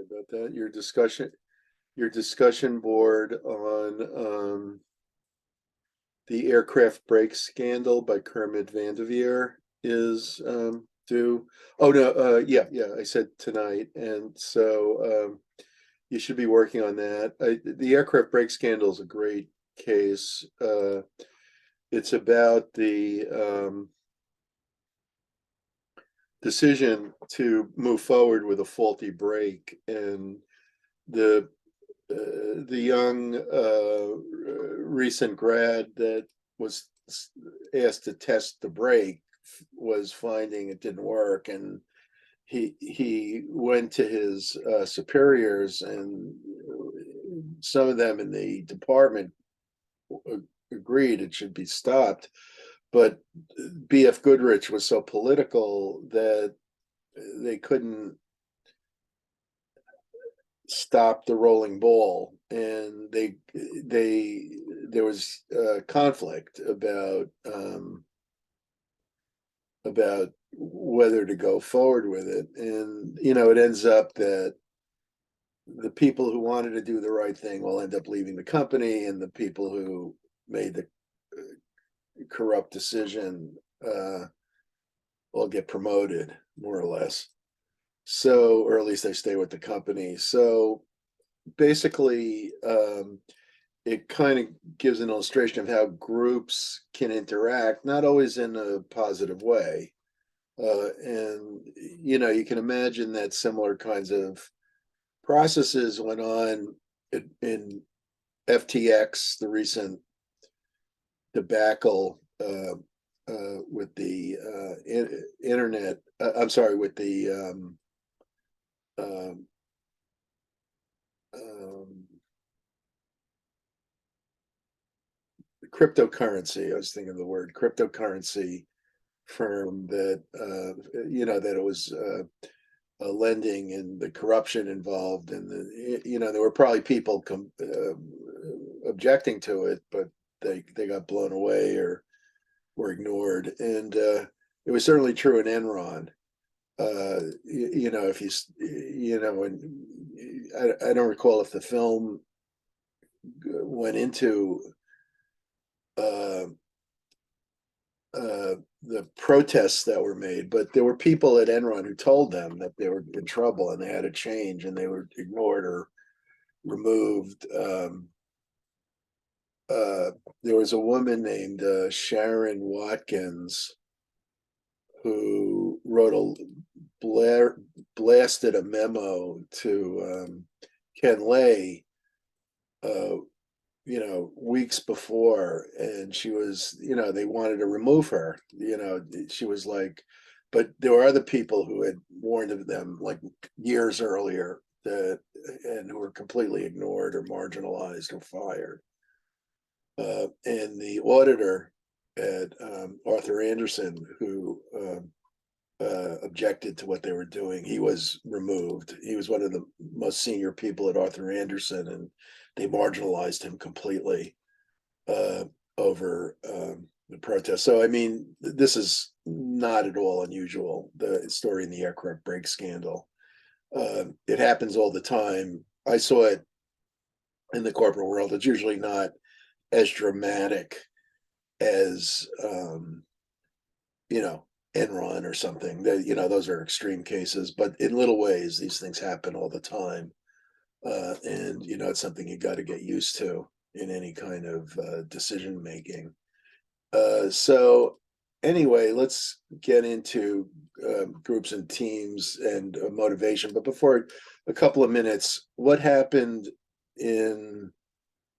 about that. Your discussion board on the aircraft brake scandal by Kermit Vanderveer is due. Oh no, yeah, I said tonight, and so you should be working on that. The aircraft brake scandal is a great case. It's about the decision to move forward with a faulty brake, and the the young recent grad that was asked to test the brake was finding it didn't work, and he went to his superiors, and some of them in the department agreed it should be stopped, but BF Goodrich was so political that they couldn't stop the rolling ball, and they there was conflict about whether to go forward with it, and it ends up that the people who wanted to do the right thing will end up leaving the company, and the people who made the corrupt decision will get promoted, more or less. So, or at least they stay with the company. So basically, it kind of gives an illustration of how groups can interact, not always in a positive way. And you can imagine that similar kinds of processes went on in FTX, the recent debacle with the internet. I'm sorry, with the um, um, cryptocurrency. I was thinking of the word cryptocurrency firm that that it was lending, and the corruption involved, and there were probably people objecting to it, but they got blown away or were ignored, and it was certainly true in Enron. If and I don't recall if the film went into uh, the protests that were made, but there were people at Enron who told them that they were in trouble and they had to change, and they were ignored or removed. There was a woman named Sharon Watkins who wrote blasted a memo to Ken Lay, uh, weeks before, and she was, they wanted to remove her. She was like, but there were other people who had warned of them like years earlier, and who were completely ignored or marginalized or fired. And the auditor at Arthur Anderson, who objected to what they were doing, he was removed. He was one of the most senior people at Arthur Anderson, and they marginalized him completely uh, over the protest. So, I mean, this is not at all unusual, the story in the aircraft brake scandal. It happens all the time. I saw it in the corporate world. It's usually not as dramatic as Enron or something. That those are extreme cases, but in little ways, these things happen all the time, and it's something you got to get used to in any kind of decision making. So anyway, let's get into groups and teams and motivation. But before, a couple of minutes, what happened in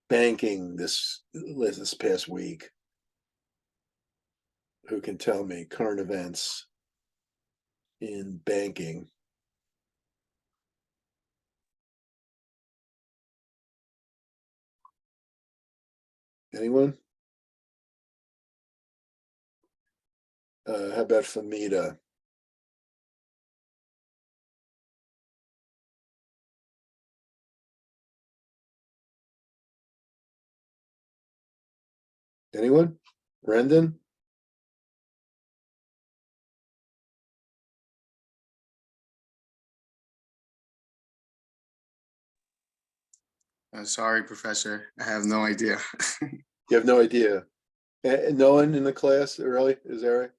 banking this past week? Who can tell me current events in banking? Anyone? How about Famita? Anyone? Brendan? Sorry, Professor. I have no idea. You have no idea. No one in the class, really? Is that right?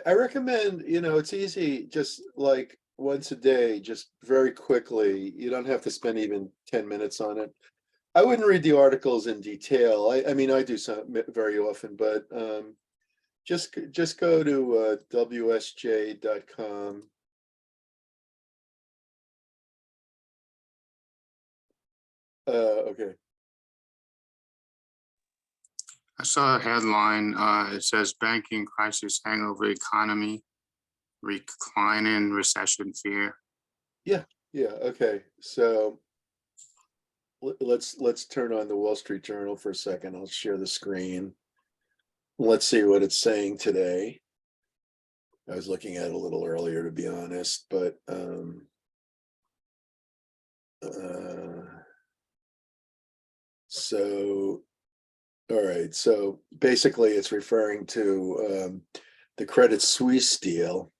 I recommend, it's easy, just like once a day, just very quickly. You don't have to spend even 10 minutes on it. I wouldn't read the articles in detail. I mean, I do some very often, but just go to wsj.com. Okay. I saw a headline. It says banking crisis hangover economy, reclining recession fear. Yeah, okay. So let's turn on the Wall Street Journal for a second. I'll share the screen. Let's see what it's saying today. I was looking at it a little earlier, to be honest, but so all right. So basically, it's referring to the Credit Suisse deal,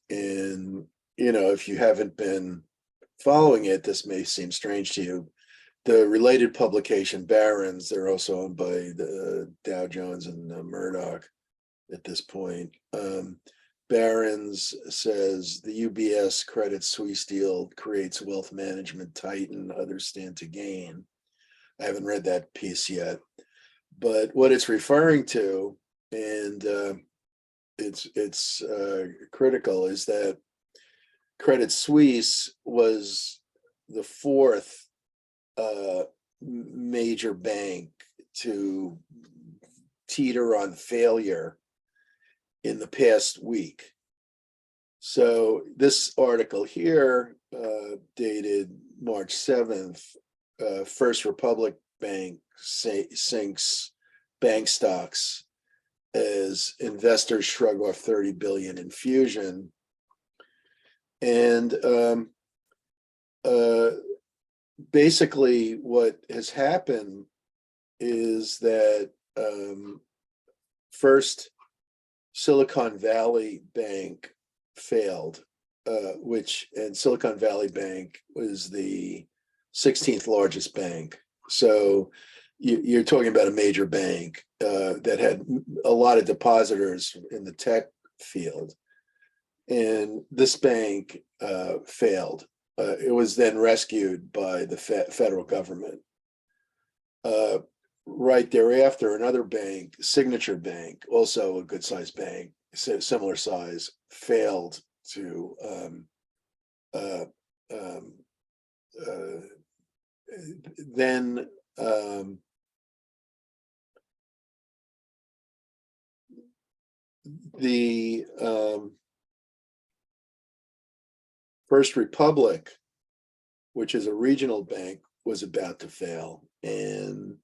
and if you haven't been following it, this may seem strange to you. The related publication Barron's, they're also owned by the Dow Jones and Murdoch at this point. Barron's says the UBS Credit Suisse deal creates wealth management titan, others stand to gain. I haven't read that piece yet, but what it's referring to, and it's critical, is that Credit Suisse was the fourth major bank to teeter on failure in the past week. So this article here, dated March 7th, First Republic Bank sinks bank stocks as investors shrug off 30 billion infusion. And basically what has happened is that first Silicon Valley Bank failed, and Silicon Valley Bank was the 16th largest bank. So you're talking about a major bank that had a lot of depositors in the tech field. And this bank failed. It was then rescued by the federal government. Right thereafter, another bank, Signature Bank, also a good sized bank, similar size, failed to then the First Republic, which is a regional bank, was about to fail, and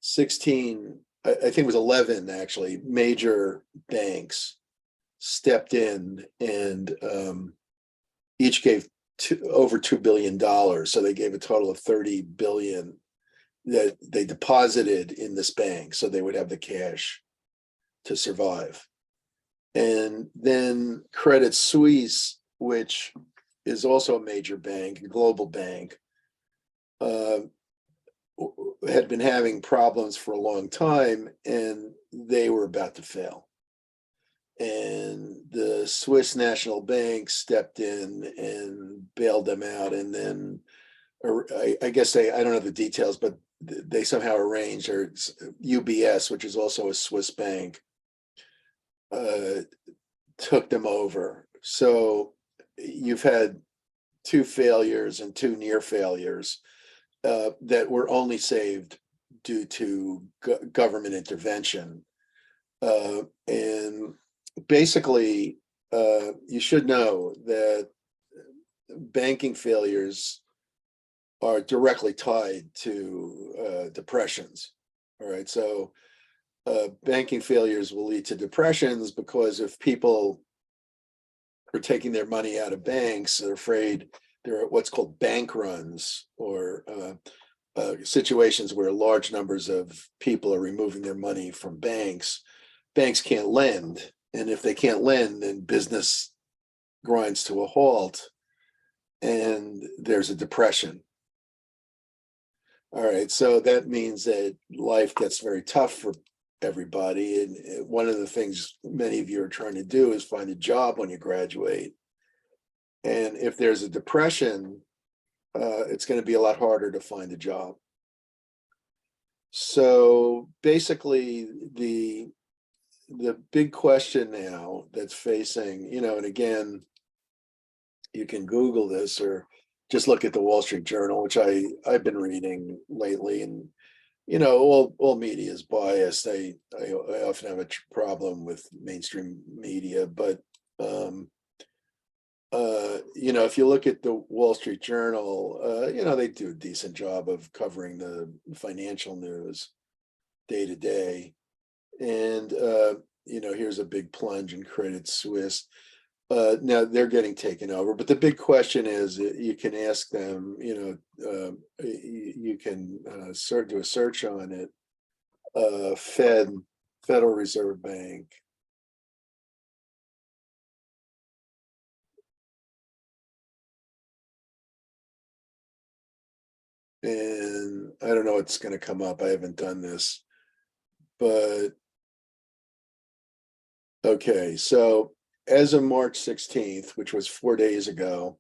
16, I think it was 11 actually, major banks stepped in and each gave over $2 billion. So they gave a total of 30 billion that they deposited in this bank so they would have the cash to survive. And then Credit Suisse, which is also a major bank, a global bank, had been having problems for a long time, and they were about to fail. And the Swiss National Bank stepped in and bailed them out. And then I guess I don't know the details, but they somehow arranged, or UBS, which is also a Swiss bank, took them over. So you've had two failures and two near failures that were only saved due to government intervention. And basically, you should know that banking failures are directly tied to depressions. All right, so banking failures will lead to depressions because if people are taking their money out of banks, they're afraid there are what's called bank runs, or situations where large numbers of people are removing their money from banks. Banks can't lend, and if they can't lend, then business grinds to a halt, and there's a depression. All right, so that means that life gets very tough for everybody. And one of the things many of you are trying to do is find a job when you graduate. And if there's a depression, it's going to be a lot harder to find a job. So basically, the big question now that's facing, and again, you can Google this or just look at the Wall Street Journal, which I've been reading lately, and all media is biased. I often have a problem with mainstream media, but if you look at the Wall Street Journal, they do a decent job of covering the financial news day to day. And here's a big plunge in Credit Suisse. Now they're getting taken over, but the big question is, you can ask them, you can do a search on it. Federal Reserve Bank. And I don't know what's going to come up. I haven't done this, but okay. So as of March 16th, which was 4 days ago,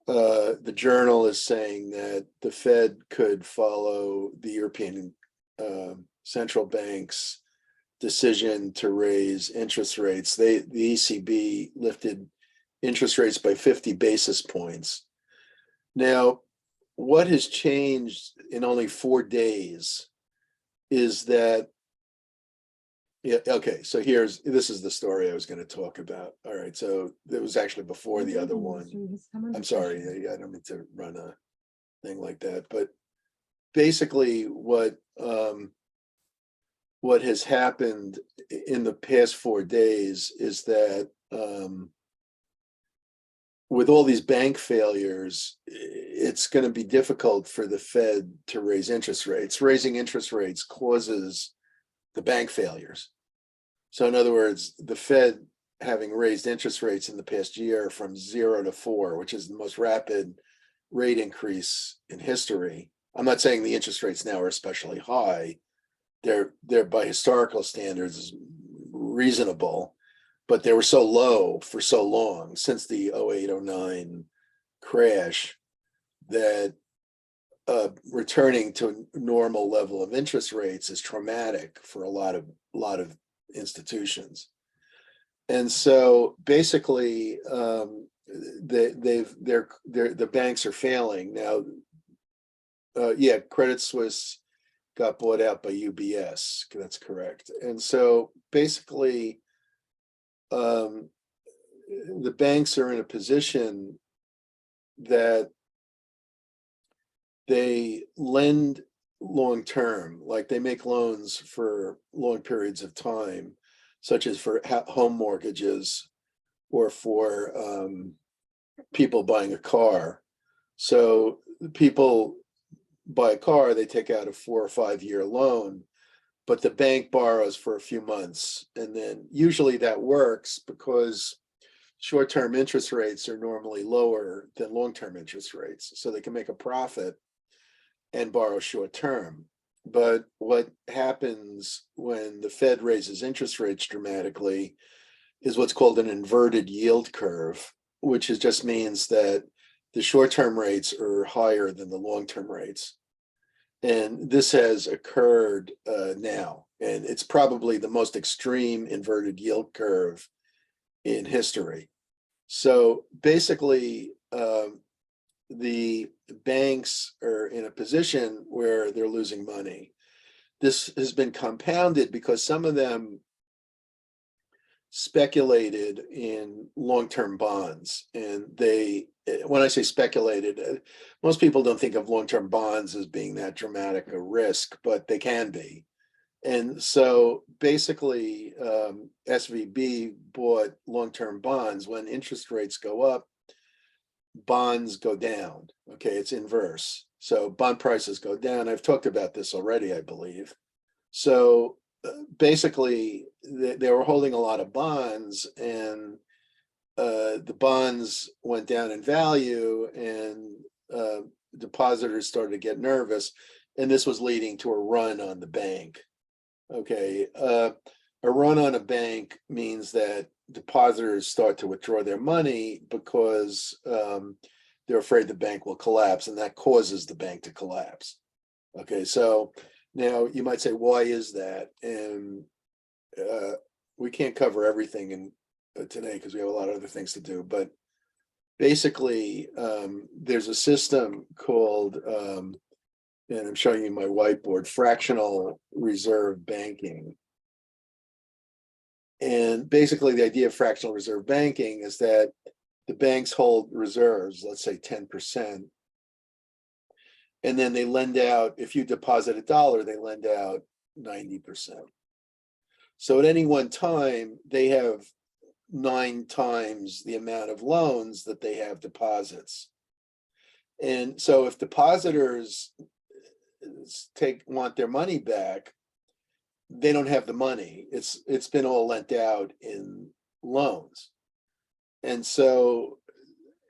the journal is saying that the Fed could follow the European central bank's decision to raise interest rates. The ECB lifted interest rates by 50 basis points. Now, what has changed in only 4 days is that, yeah, okay, so this is the story I was going to talk about. All right, so it was actually before the other one. I'm sorry, I don't mean to run a thing like that, but basically what has happened in the past 4 days is that with all these bank failures, it's going to be difficult for the Fed to raise interest rates. Raising interest rates causes the bank failures. So in other words, the Fed, having raised interest rates in the past year from 0 to 4, which is the most rapid rate increase in history. I'm not saying the interest rates now are especially high. They're by historical standards reasonable, but they were so low for so long since the 08-09 crash that returning to a normal level of interest rates is traumatic for a lot of institutions. And so basically, the banks are failing now. Credit Suisse got bought out by UBS. That's correct. And so basically, the banks are in a position that they lend long term, like they make loans for long periods of time, such as for home mortgages or for people buying a car. So people buy a car, they take out a 4 or 5 year loan, but the bank borrows for a few months. And then usually that works because short-term interest rates are normally lower than long-term interest rates. So they can make a profit and borrow short-term. But what happens when the Fed raises interest rates dramatically is what's called an inverted yield curve, which just means that the short-term rates are higher than the long-term rates. And this has occurred now, and it's probably the most extreme inverted yield curve in history. So basically, the banks are in a position where they're losing money. This has been compounded because some of them speculated in long-term bonds. And when I say speculated, most people don't think of long-term bonds as being that dramatic a risk, but they can be. And so basically, SVB bought long-term bonds. When interest rates go up, bonds go down. Okay, it's inverse. So bond prices go down. I've talked about this already, I believe. So basically, they were holding a lot of bonds, and the bonds went down in value, and depositors started to get nervous, and this was leading to a run on the bank. Okay, a run on a bank means that depositors start to withdraw their money because they're afraid the bank will collapse, and that causes the bank to collapse. Okay, so now you might say, why is that? And we can't cover everything in today because we have a lot of other things to do. But basically, there's a system called, and I'm showing you my whiteboard, fractional reserve banking. And basically, the idea of fractional reserve banking is that the banks hold reserves, let's say 10%, and then they lend out, if you deposit $1, they lend out 90%. So at any one time, they have 9 times the amount of loans that they have deposits. And so if depositors want their money back, they don't have the money. It's been all lent out in loans. And so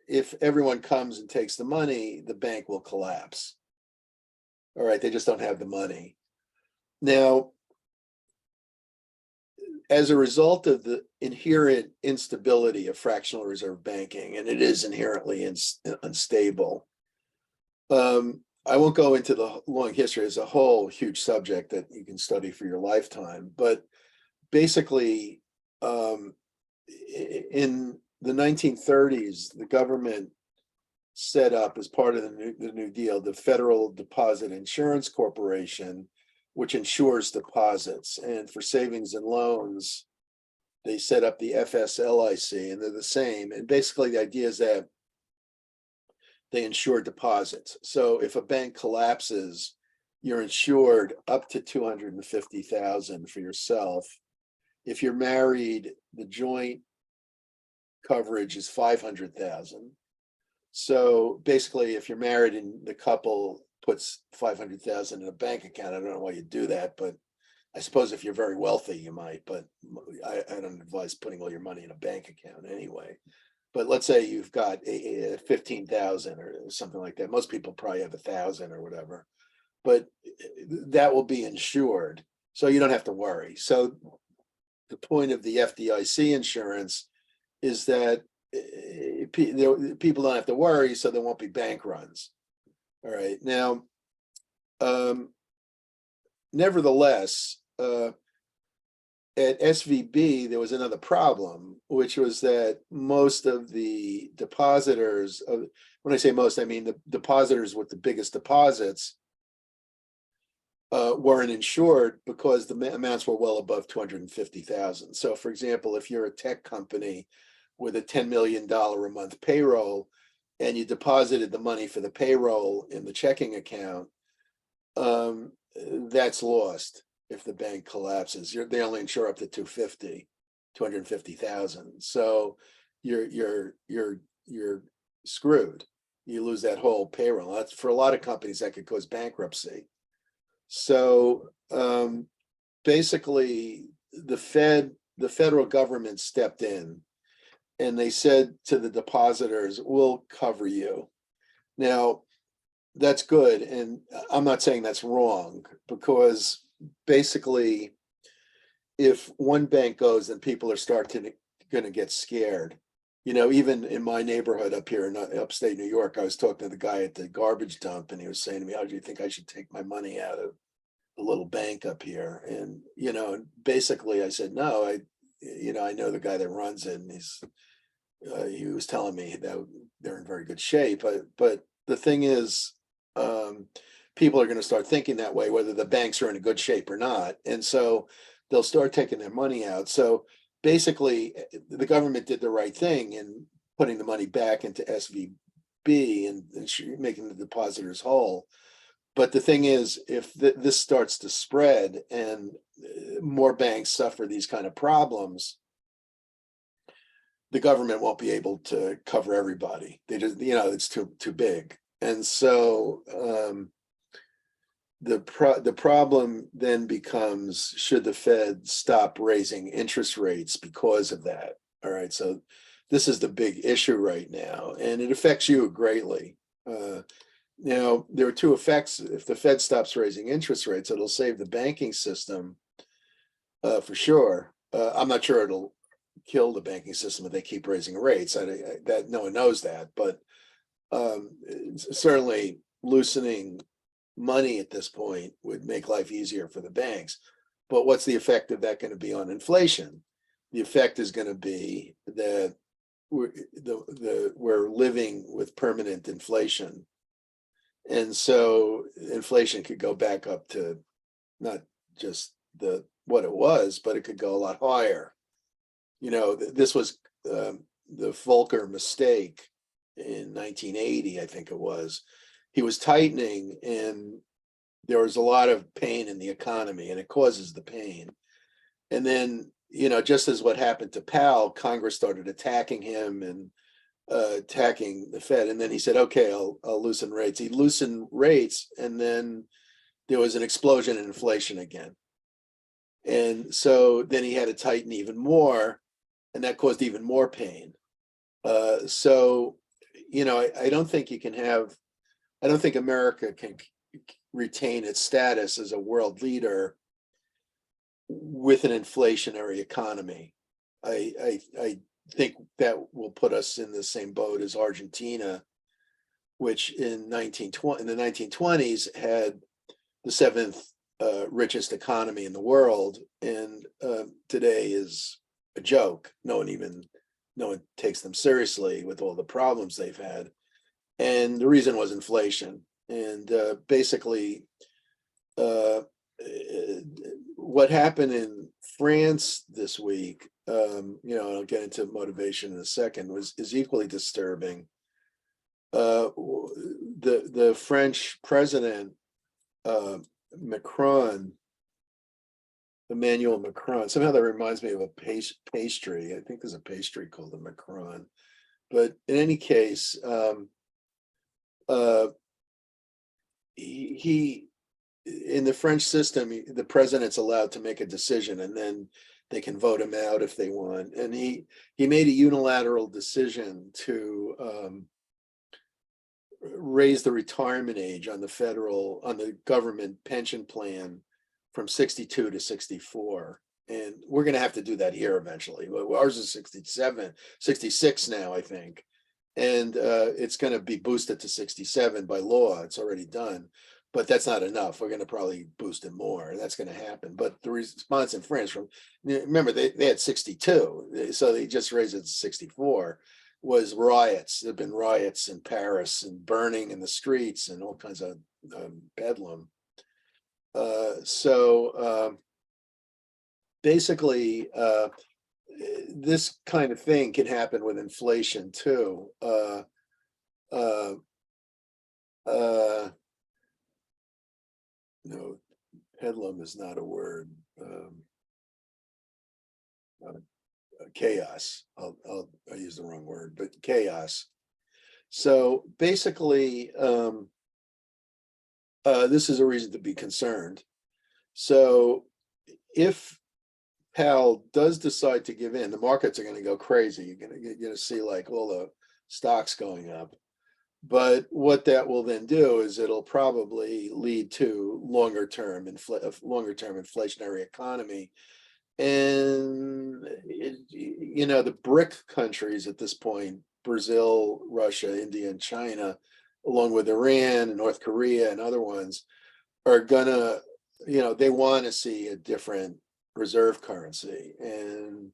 if everyone comes and takes the money, the bank will collapse. All right, they just don't have the money. Now, as a result of the inherent instability of fractional reserve banking, and it is inherently unstable, I won't go into the long history. It's a whole huge subject that you can study for your lifetime. But basically, in the 1930s, the government set up, as part of the New Deal, the Federal Deposit Insurance Corporation, which insures deposits. And for savings and loans, they set up the FSLIC, and they're the same. And basically, the idea is that they insure deposits. So if a bank collapses, you're insured up to $250,000 for yourself. If you're married, the joint coverage is $500,000. So basically, if you're married and the couple puts $500,000 in a bank account, I don't know why you do that, but I suppose if you're very wealthy, you might. But I don't advise putting all your money in a bank account anyway. But let's say you've got 15,000 or something like that. Most people probably have 1,000 or whatever, but that will be insured, so you don't have to worry. So the point of the FDIC insurance is that people don't have to worry, so there won't be bank runs. All right. Now, nevertheless, at SVB, there was another problem, which was that most of the depositors, when I say most, I mean the depositors with the biggest deposits, weren't insured because the amounts were well above 250,000. So, for example, if you're a tech company with a $10 million a month payroll and you deposited the money for the payroll in the checking account, that's lost. If the bank collapses, they only insure up to 250,000. So you're screwed. You lose that whole payroll. That's, for a lot of companies, that could cause bankruptcy. So basically, the federal government stepped in, and they said to the depositors, "We'll cover you." Now, that's good, and I'm not saying that's wrong, because basically, if one bank goes, then people are going to get scared. You know, even in my neighborhood up here in upstate New York, I was talking to the guy at the garbage dump, and he was saying to me, "How do you think I should take my money out of the little bank up here?" And basically, I said, "No, I know the guy that runs it, and he was telling me that they're in very good shape." But the thing is, people are going to start thinking that way, whether the banks are in a good shape or not. And so they'll start taking their money out. So basically, the government did the right thing in putting the money back into SVB and making the depositors whole. But the thing is, if this starts to spread and more banks suffer these kind of problems, the government won't be able to cover everybody. They just, it's too big. And so the problem then becomes, should the Fed stop raising interest rates because of that? All right, so this is the big issue right now, and it affects you greatly. Now, there are two effects. If the Fed stops raising interest rates, it'll save the banking system for sure. I'm not sure it'll kill the banking system if they keep raising rates. That no one knows that, but certainly loosening money at this point would make life easier for the banks. But what's the effect of that going to be on inflation? The effect is going to be that we're living with permanent inflation. And so inflation could go back up to not just what it was, but it could go a lot higher. This was the Volcker mistake in 1980, I think it was. He was tightening, and there was a lot of pain in the economy, and it causes the pain. And then, just as what happened to Powell, Congress started attacking him and attacking the Fed. And then he said, okay, I'll loosen rates. He loosened rates, and then there was an explosion in inflation again. And so then he had to tighten even more, and that caused even more pain. So, I don't think I don't think America can retain its status as a world leader with an inflationary economy. I think that will put us in the same boat as Argentina, which in the 1920s had the seventh richest economy in the world, and today is a joke. No one takes them seriously with all the problems they've had, and the reason was inflation. And basically, what happened in France this week, I'll get into motivation in a second, is equally disturbing. The French president, Emmanuel Macron, somehow that reminds me of a pastry. I think there's a pastry called a Macron. But in any case, he in the French system, the president's allowed to make a decision, and then they can vote him out if they want. And he made a unilateral decision to raise the retirement age on the government pension plan from 62 to 64. And we're going to have to do that here eventually. Ours is 66 now, I think. And it's going to be boosted to 67 by law. It's already done. But that's not enough. We're going to probably boost it more. That's going to happen. But the response in France remember, they had 62, so they just raised it to 64, was riots. There have been riots in Paris and burning in the streets and all kinds of bedlam. So basically, this kind of thing can happen with inflation too. No, bedlam is not a word. Chaos. I'll use the wrong word, but chaos. So basically, this is a reason to be concerned. So if Powell does decide to give in, the markets are going to go crazy. You're going to see like all the stocks going up. But what that will then do is it'll probably lead to longer term inflationary economy. And the BRIC countries at this point, Brazil, Russia, India, and China, along with Iran and North Korea and other ones, are gonna, they want to see a different reserve currency. And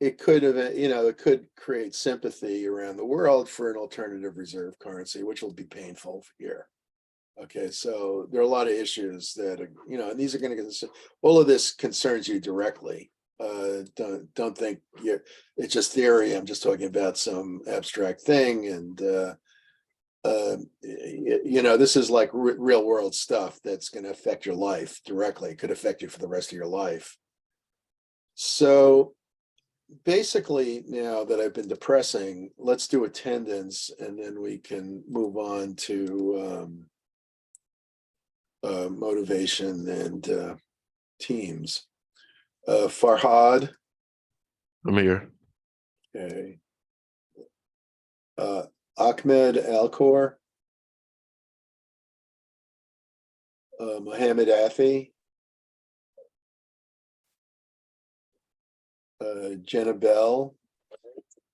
it could create sympathy around the world for an alternative reserve currency, which will be painful here. Okay, so there are a lot of issues that are, and these are going to, all of this concerns you directly. Don't think it's just theory. I'm just talking about some abstract thing, and this is like real world stuff that's going to affect your life directly. It could affect you for the rest of your life. So basically, now that I've been depressing, let's do attendance, and then we can move on to motivation and teams. Farhad. I'm here. Okay. Ahmed Alcor. Mohammed Afi, Jenna Bell,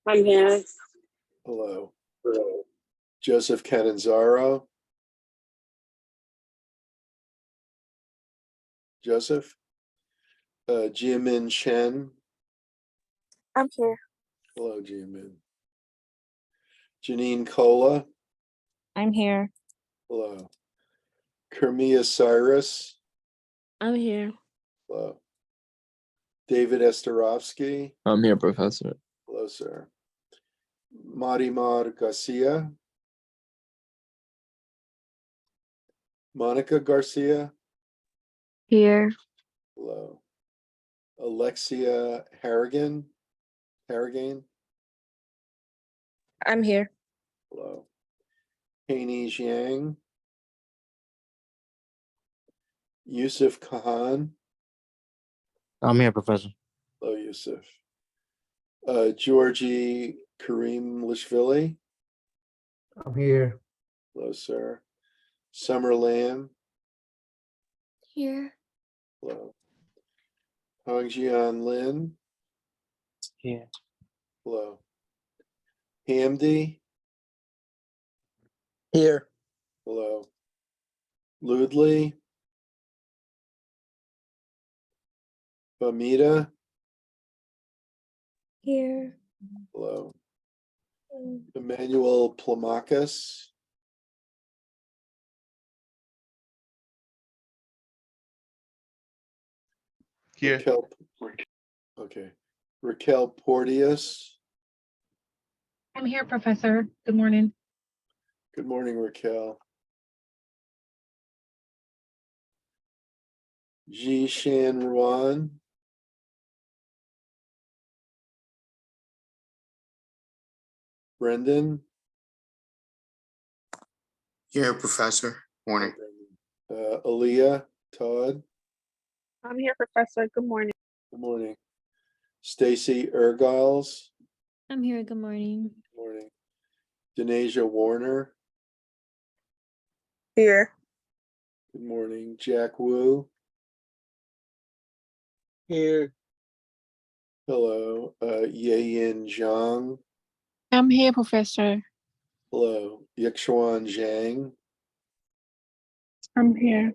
I'm here. hello. Joseph Catanzaro. Joseph. Jiamin Chen, I'm here. hello Jiamin. Janine Cola, I'm here. hello. Kermia Cyrus, I'm here. hello. David Esterovsky, I'm here, Professor. hello, sir. Marimar Garcia, Monica Garcia, Here. hello. Alexia Harrigan, I'm here. hello. Haney Jiang, Yusuf Khan, I'm here, Professor. hello Yusuf. Georgie Kareem Lishvili, I'm here. hello, sir. Summer Lamb, Here. hello. Hongjian Lin, Here. hello. Hamdi, Here. hello. Ludley, Bamida, Here. hello. Emmanuel Plamakis, Here. Raquel, okay. Raquel Porteous, I'm here, Professor. Good morning. good morning, Raquel. Ji Shan Ruan, Brendan, Here, Professor. Morning. Aaliyah, Todd, I'm here, Professor. Good morning. good morning. Stacy Ergiles, I'm here. Good morning. good morning. Denasia Warner, Here. good morning. Jack Wu, Here. hello. Yayin Zhang, I'm here, Professor. hello. Yixuan Zhang, I'm here.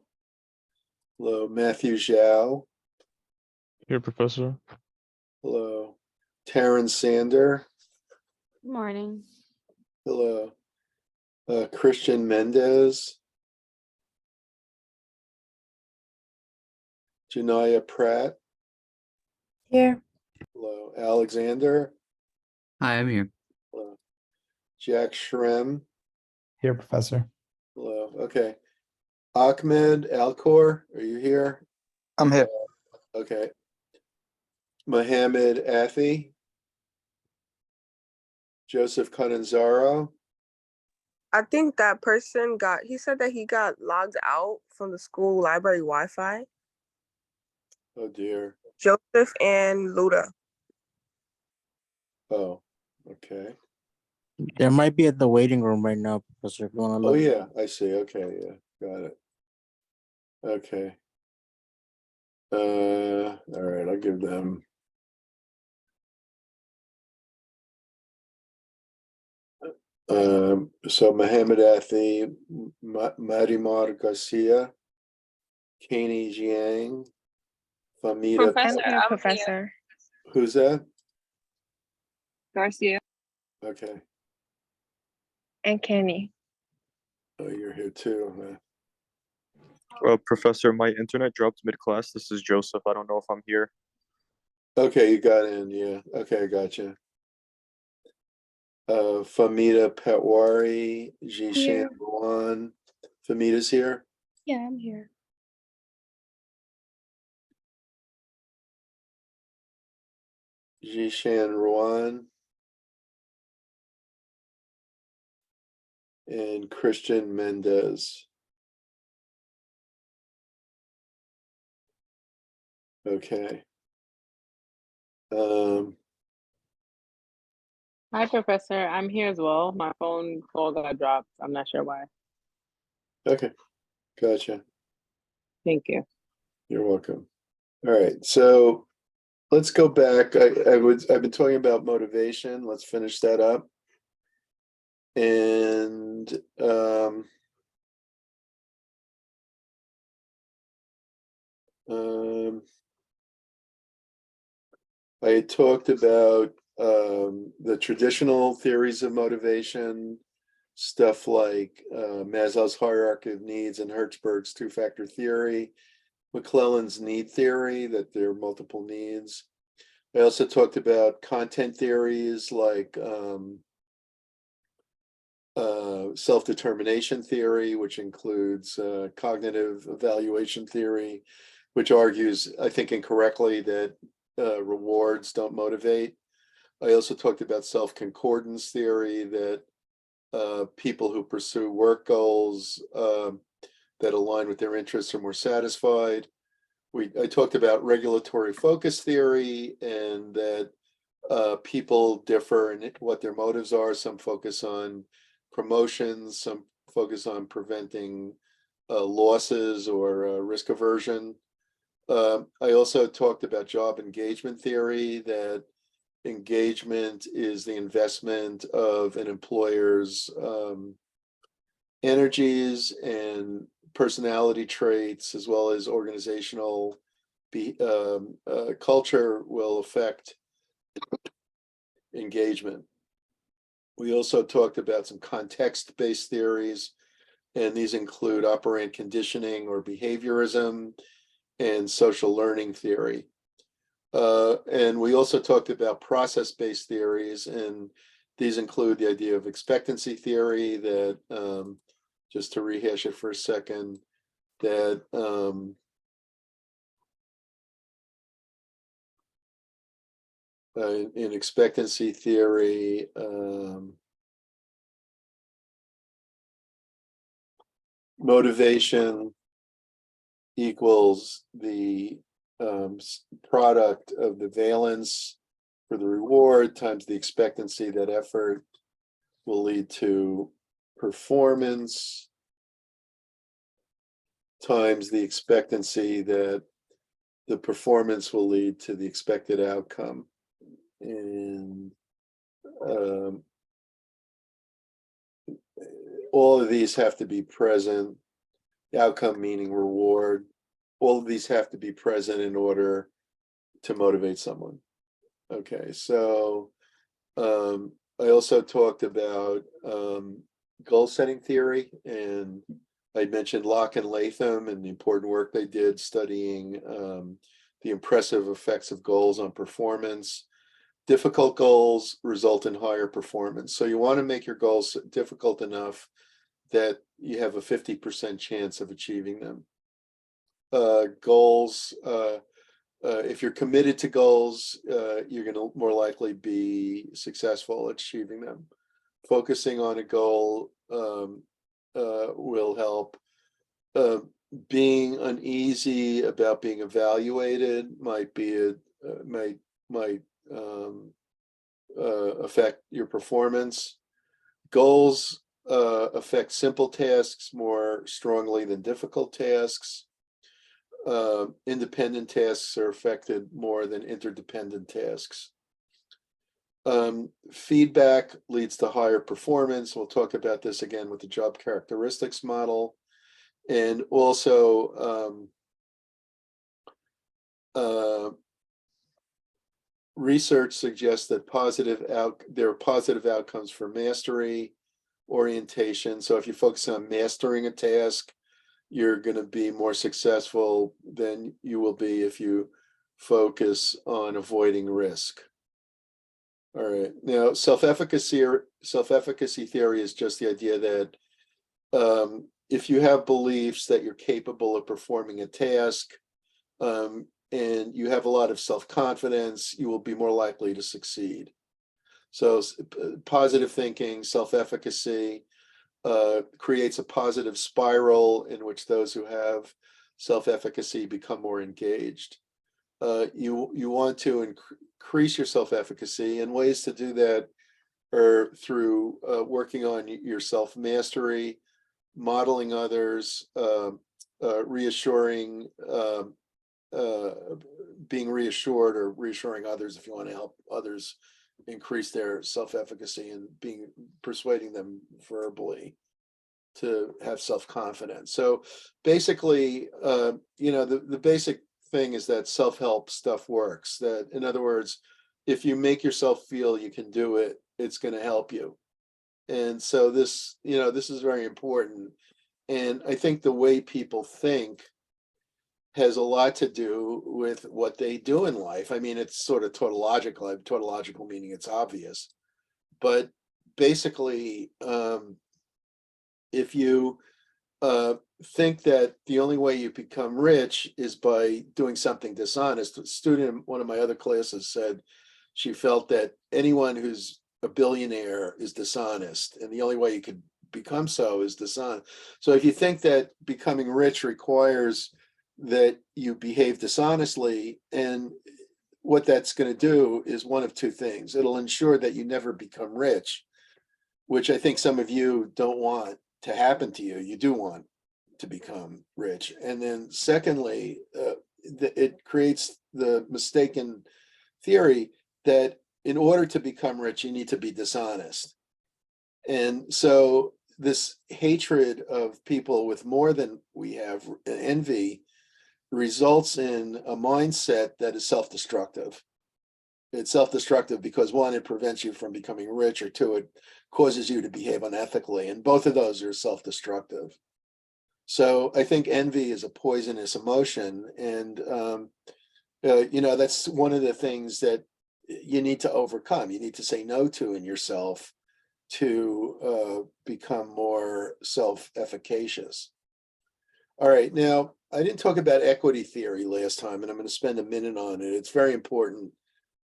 hello. Matthew Zhao, Here, Professor. hello. Taryn Sander, Good morning. hello. Christian Mendez, Janaya Pratt, Here. hello. Alexander, Hi, I'm here. hello. Jack Shrem, Here, Professor. hello. Okay. Ahmed Alcor, are you here? I'm here. Okay. Mohammed Afi, Joseph Catanzaro, I think that person he said that he got logged out from the school library Wi-Fi. oh dear. Joseph and Luda. Oh, okay. There might be at the waiting room right now, Professor, if you want to Oh, look. yeah, I see. Okay, yeah, got it. Okay. All right, I'll give them. So Mohammed Athi, Marimar Garcia, Kani Jiang, Famita. I'm here, Professor. Who's that? Garcia. Okay. And Kenny. Oh, you're here too, huh? Professor, my internet dropped mid-class. This is Joseph. I don't know if I'm here. Okay, you got in, yeah. Okay, I gotcha. Famita Petwari, Jishan Here. Ruan. Famita's here. Yeah, I'm here. Jishan Ruan. And Christian Mendez. Okay. Hi, Professor. I'm here as well. My phone call got dropped. I'm not sure why. Okay, gotcha. Thank you. You're welcome. All right, so let's go back. I've been talking about motivation. Let's finish that up. And I had talked about the traditional theories of motivation, stuff like Maslow's hierarchy of needs and Hertzberg's two-factor theory, McClellan's need theory, that there are multiple needs. I also talked about content theories like self-determination theory, which includes cognitive evaluation theory, which argues, I think incorrectly, that rewards don't motivate. I also talked about self-concordance theory, that people who pursue work goals that align with their interests are more satisfied. I talked about regulatory focus theory, and that people differ in what their motives are. Some focus on promotions, some focus on preventing losses or risk aversion. I also talked about job engagement theory, that engagement is the investment of an employer's energies and personality traits, as well as organizational culture will affect engagement. We also talked about some context-based theories, and these include operant conditioning or behaviorism and social learning theory. And we also talked about process-based theories, and these include the idea of expectancy theory, that just to rehash it for a second, that in expectancy theory, motivation equals the product of the valence for the reward times the expectancy that effort will lead to performance times the expectancy that the performance will lead to the expected outcome. And all of these have to be present, outcome meaning reward. All of these have to be present in order to motivate someone. Okay, so I also talked about goal setting theory, and I mentioned Locke and Latham and the important work they did studying the impressive effects of goals on performance. Difficult goals result in higher performance. So you want to make your goals difficult enough that you have a 50% chance of achieving them. Goals, if you're committed to goals, you're going to more likely be successful at achieving them. Focusing on a goal will help. Being uneasy about being evaluated might be might affect your performance. Goals affect simple tasks more strongly than difficult tasks. Independent tasks are affected more than interdependent tasks. Feedback leads to higher performance. We'll talk about this again with the job characteristics model. And also research suggests that there are positive outcomes for mastery orientation. So if you focus on mastering a task, you're going to be more successful than you will be if you focus on avoiding risk. All right, now self-efficacy theory is just the idea that if you have beliefs that you're capable of performing a task, and you have a lot of self-confidence, you will be more likely to succeed. So positive thinking, self-efficacy creates a positive spiral in which those who have self-efficacy become more engaged. You want to increase your self-efficacy, and ways to do that are through working on your self-mastery, modeling others, reassuring, being reassured or reassuring others if you want to help others increase their self-efficacy, and persuading them verbally to have self-confidence. So basically, the basic thing is that self-help stuff works. That, in other words, if you make yourself feel you can do it, it's going to help you. And so this is very important. And I think the way people think has a lot to do with what they do in life. I mean, it's sort of tautological. Tautological meaning it's obvious, but basically, if you think that the only way you become rich is by doing something dishonest. A student in one of my other classes said she felt that anyone who's a billionaire is dishonest, and the only way you could become so is dishonest. So if you think that becoming rich requires that you behave dishonestly, and what that's going to do is one of two things. It'll ensure that you never become rich, which I think some of you don't want to happen to you. You do want to become rich. And then secondly, it creates the mistaken theory that in order to become rich, you need to be dishonest. And so this hatred of people with more than we have, envy, results in a mindset that is self-destructive. It's self-destructive because, one, it prevents you from becoming rich, or two, it causes you to behave unethically. And both of those are self-destructive. So I think envy is a poisonous emotion. And, that's one of the things that you need to overcome. You need to say no to in yourself to become more self-efficacious. All right, now, I didn't talk about equity theory last time, and I'm going to spend a minute on it. It's very important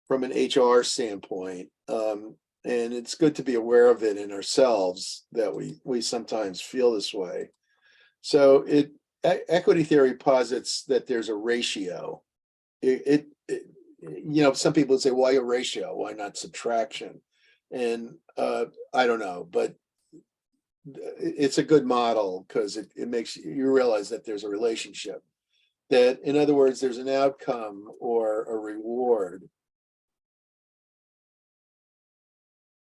from an HR standpoint, and it's good to be aware of it in ourselves, that we sometimes feel this way. So equity theory posits that there's a ratio. Some people say, why a ratio? Why not subtraction? And I don't know, but it's a good model because it makes you realize that there's a relationship. That, in other words, there's an outcome or a reward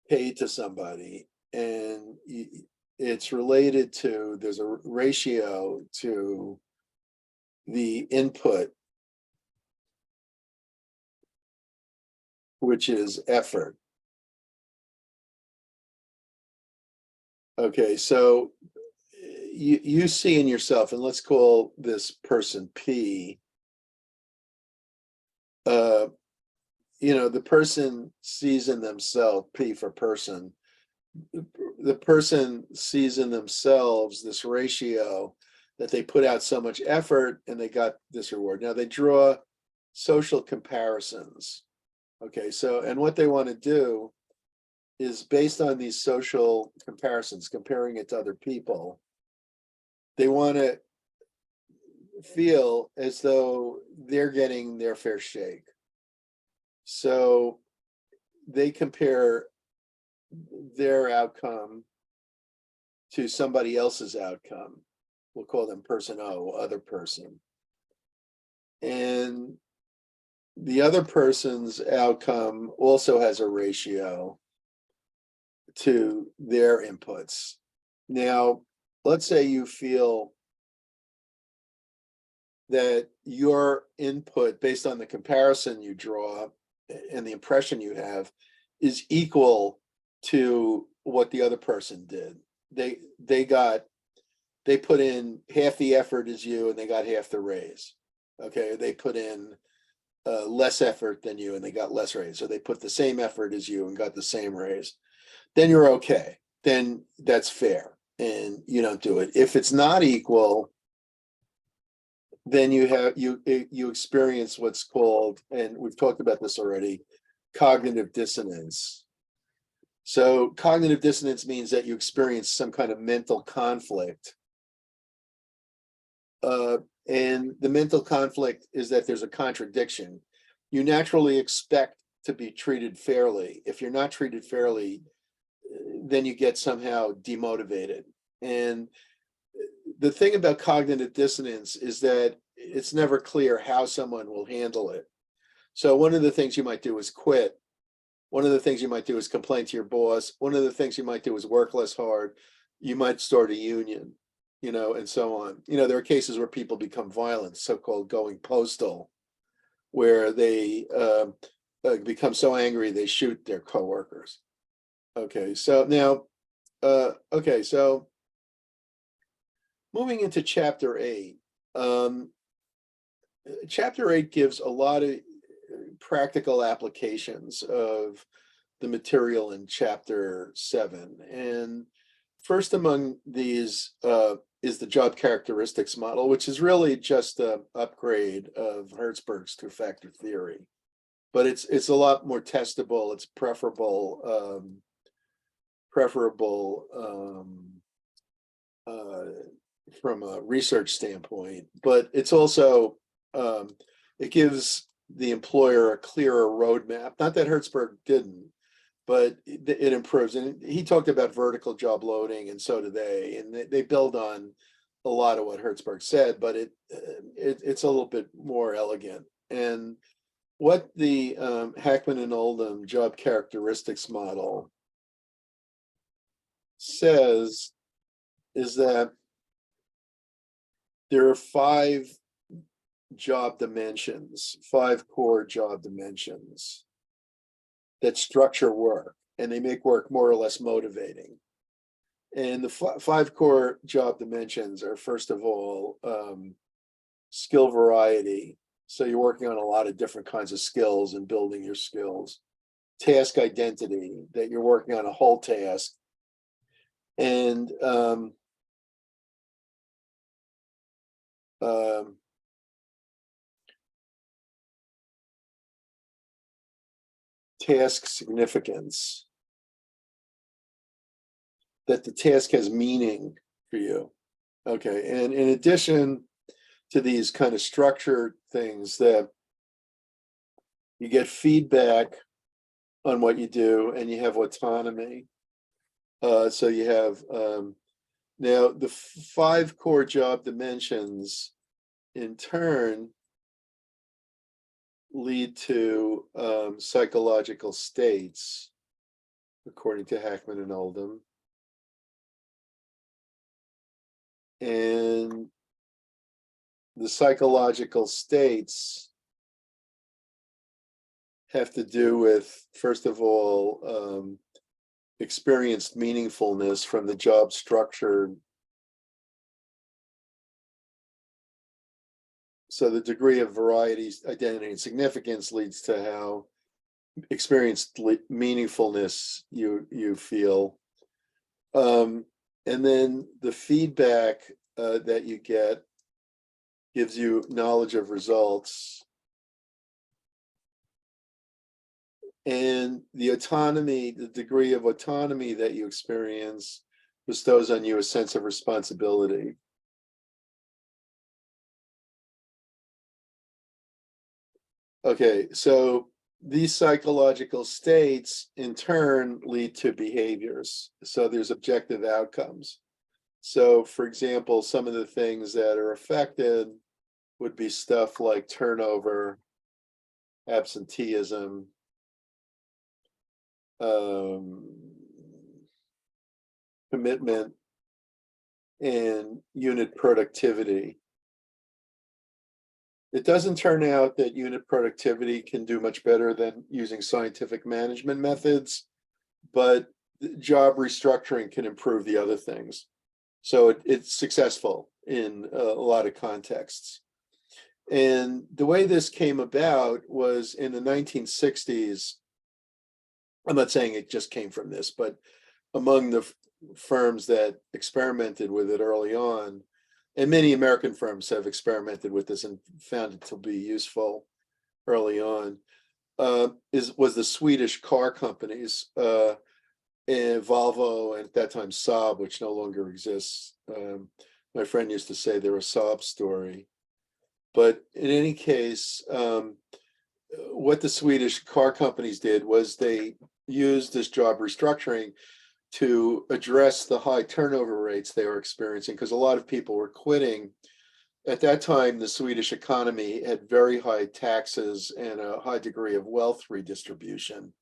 paid to somebody, and it's related to, there's a ratio to the input, which is effort. Okay, so you see in yourself, and let's call this person P. The person sees in themselves, P for person, the person sees in themselves this ratio that they put out so much effort and they got this reward. Now they draw social comparisons. Okay, so, and what they want to do is, based on these social comparisons, comparing it to other people, they want to feel as though they're getting their fair shake. So they compare their outcome to somebody else's outcome. We'll call them person O, other person. And the other person's outcome also has a ratio to their inputs. Now, let's say you feel that your input, based on the comparison you draw and the impression you have, is equal to what the other person did. They put in half the effort as you and they got half the raise. Okay, they put in less effort than you and they got less raise. So they put the same effort as you and got the same raise. Then you're okay. Then that's fair, and you don't do it. If it's not equal, then you experience what's called, and we've talked about this already, cognitive dissonance. So cognitive dissonance means that you experience some kind of mental conflict. And the mental conflict is that there's a contradiction. You naturally expect to be treated fairly. If you're not treated fairly, then you get somehow demotivated. And the thing about cognitive dissonance is that it's never clear how someone will handle it. So one of the things you might do is quit. One of the things you might do is complain to your boss. One of the things you might do is work less hard. You might start a union, and so on. There are cases where people become violent, so-called going postal, where they become so angry they shoot their coworkers. Okay, so now, so moving into chapter 8. Chapter 8 gives a lot of practical applications of the material in chapter 7. And first among these is the job characteristics model, which is really just an upgrade of Hertzberg's two-factor theory. But it's a lot more testable. It's preferable from a research standpoint, but it's also it gives the employer a clearer roadmap. Not that Hertzberg didn't, but it improves. And he talked about vertical job loading, and so do they. And they build on a lot of what Hertzberg said, but it's a little bit more elegant. And what the Hackman and Oldham job characteristics model says is that there are 5 job dimensions, 5 core job dimensions that structure work, and they make work more or less motivating. And the 5 core job dimensions are, first of all, skill variety. So you're working on a lot of different kinds of skills and building your skills. Task identity, that you're working on a whole task. And task significance, that the task has meaning for you. Okay, and in addition to these kind of structured things, that you get feedback on what you do, and you have autonomy. So you have now the 5 core job dimensions in turn lead to psychological states, according to Hackman and Oldham. And the psychological states have to do with, first of all, experienced meaningfulness from the job structure. So the degree of variety, identity, and significance leads to how experienced meaningfulness you feel. And then the feedback that you get gives you knowledge of results. And the autonomy, the degree of autonomy that you experience bestows on you a sense of responsibility. Okay, so these psychological states in turn lead to behaviors. So there's objective outcomes. So for example, some of the things that are affected would be stuff like turnover, absenteeism, commitment, and unit productivity. It doesn't turn out that unit productivity can do much better than using scientific management methods, but job restructuring can improve the other things. So it's successful in a lot of contexts. And the way this came about was in the 1960s. I'm not saying it just came from this, but among the firms that experimented with it early on, and many American firms have experimented with this and found it to be useful early on, was the Swedish car companies, and Volvo, and at that time Saab, which no longer exists. My friend used to say they're a Saab story. But in any case, what the Swedish car companies did was they used this job restructuring to address the high turnover rates they were experiencing, because a lot of people were quitting. At that time, the Swedish economy had very high taxes and a high degree of wealth redistribution.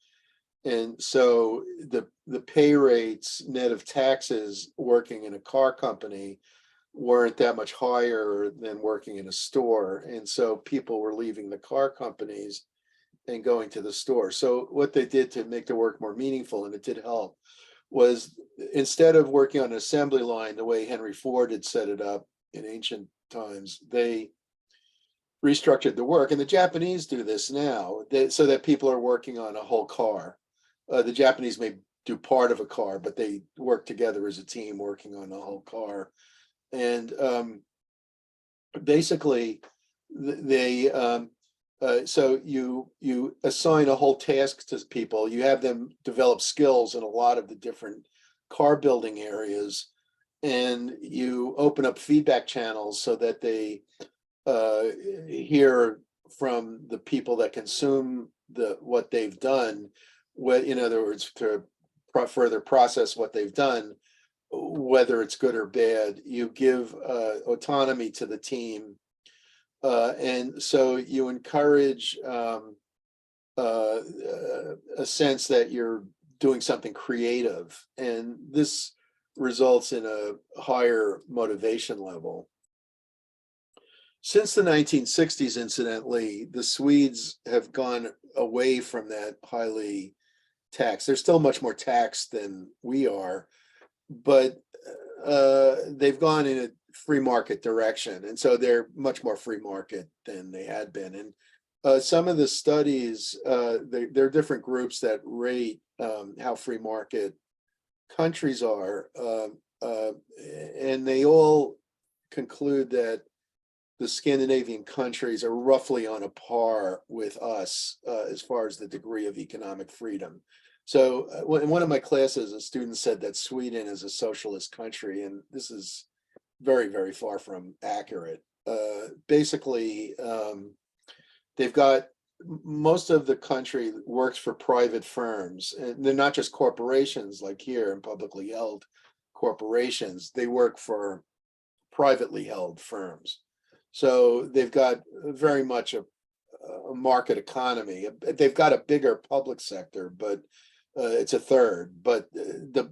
And so the pay rates net of taxes working in a car company weren't that much higher than working in a store. And so people were leaving the car companies and going to the store. So what they did to make the work more meaningful, and it did help, was instead of working on an assembly line the way Henry Ford had set it up in ancient times, they restructured the work. And the Japanese do this now, so that people are working on a whole car. The Japanese may do part of a car, but they work together as a team working on a whole car. And basically, they so you assign a whole task to people. You have them develop skills in a lot of the different car building areas, and you open up feedback channels so that they hear from the people that consume what they've done. What, in other words, to further process what they've done, whether it's good or bad. You give autonomy to the team, and so you encourage a sense that you're doing something creative, and this results in a higher motivation level. Since the 1960s, incidentally, the Swedes have gone away from that highly taxed. They're still much more taxed than we are, but they've gone in a free market direction. And so they're much more free market than they had been. And some of the studies, there are different groups that rate how free market countries are. And they all conclude that the Scandinavian countries are roughly on a par with us as far as the degree of economic freedom. So in one of my classes, a student said that Sweden is a socialist country, and this is very, very far from accurate. Basically, they've got most of the country works for private firms, and they're not just corporations like here and publicly held corporations. They work for privately held firms. So they've got very much a market economy. They've got a bigger public sector, but it's a third. But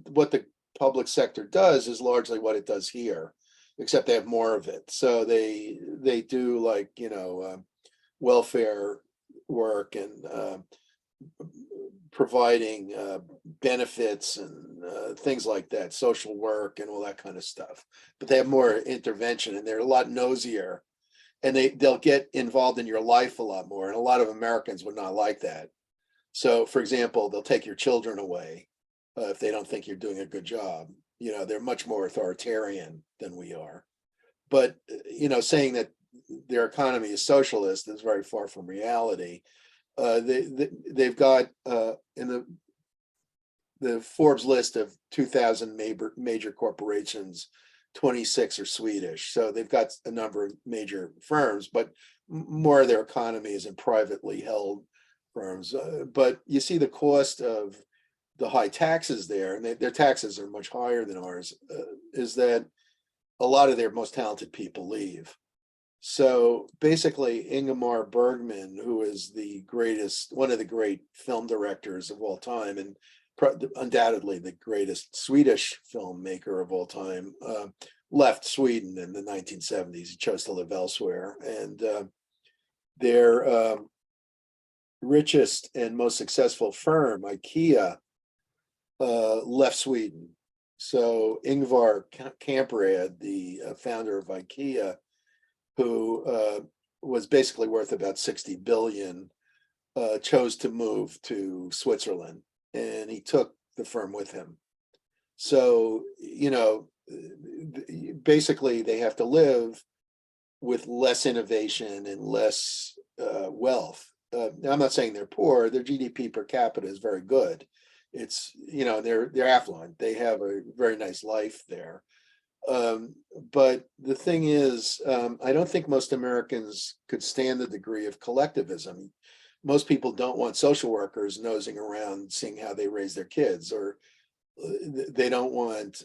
what the public sector does is largely what it does here, except they have more of it. So they do, like, welfare work and providing benefits and things like that, social work and all that kind of stuff. But they have more intervention, and they're a lot nosier, and they'll get involved in your life a lot more. And a lot of Americans would not like that. So, for example, they'll take your children away if they don't think you're doing a good job. They're much more authoritarian than we are. But, saying that their economy is socialist is very far from reality. They've got in the Forbes list of 2,000 major corporations, 26 are Swedish. So they've got a number of major firms, but more of their economy is in privately held firms. But you see the cost of the high taxes there, and their taxes are much higher than ours, is that a lot of their most talented people leave. So basically, Ingmar Bergman, who is one of the great film directors of all time, and undoubtedly the greatest Swedish filmmaker of all time, left Sweden in the 1970s. He chose to live elsewhere, and their richest and most successful firm, IKEA, left Sweden. So Ingvar Kamprad, the founder of IKEA, who was basically worth about 60 billion, chose to move to Switzerland, and he took the firm with him. So, basically they have to live with less innovation and less wealth. Now, I'm not saying they're poor. Their GDP per capita is very good. It's, they're affluent. They have a very nice life there. But the thing is, I don't think most Americans could stand the degree of collectivism. Most people don't want social workers nosing around seeing how they raise their kids, or they don't want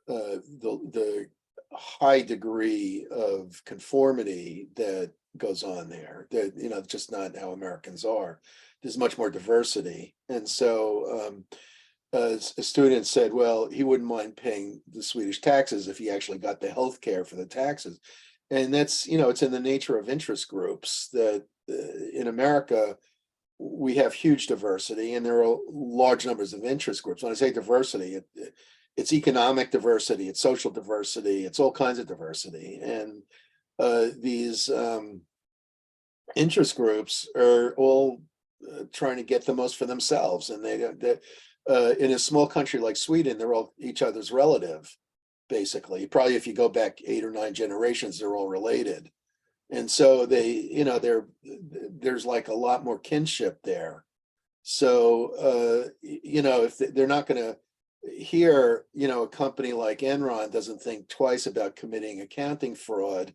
the high degree of conformity that goes on there. That, you know, just not how Americans are. There's much more diversity, and so a student said, well, he wouldn't mind paying the Swedish taxes if he actually got the health care for the taxes. And that's, you know, it's in the nature of interest groups that in America, we have huge diversity and there are large numbers of interest groups. When I say diversity, it's economic diversity, it's social diversity, it's all kinds of diversity. And these interest groups are all trying to get the most for themselves. And they in a small country like Sweden, they're all each other's relative, basically. Probably if you go back 8 or 9 generations, they're all related. And so they, you know, there's like a lot more kinship there. So, you know, if they're not going to here, you know, a company like Enron doesn't think twice about committing accounting fraud,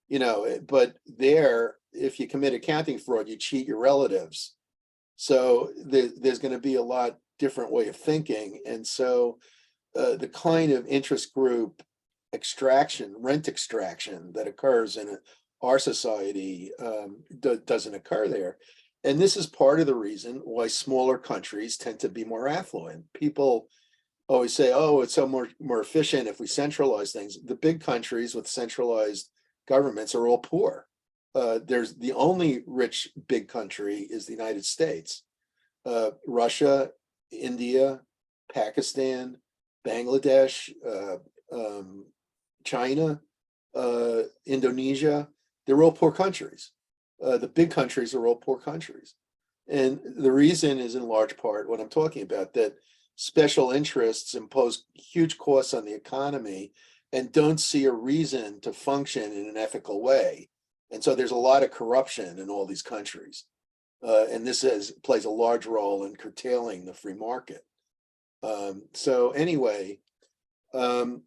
you know, but there, if you commit accounting fraud, you cheat your relatives. So there's going to be a lot different way of thinking. And so the kind of interest group extraction, rent extraction that occurs in our society doesn't occur there. And this is part of the reason why smaller countries tend to be more affluent. People always say, oh, it's so more efficient if we centralize things. The big countries with centralized governments are all poor. There's the only rich big country is the United States. Russia, India, Pakistan, Bangladesh, China, Indonesia, they're all poor countries. The big countries are all poor countries. And the reason is in large part what I'm talking about, that special interests impose huge costs on the economy and don't see a reason to function in an ethical way. And so there's a lot of corruption in all these countries. And this plays a large role in curtailing the free market. So anyway, and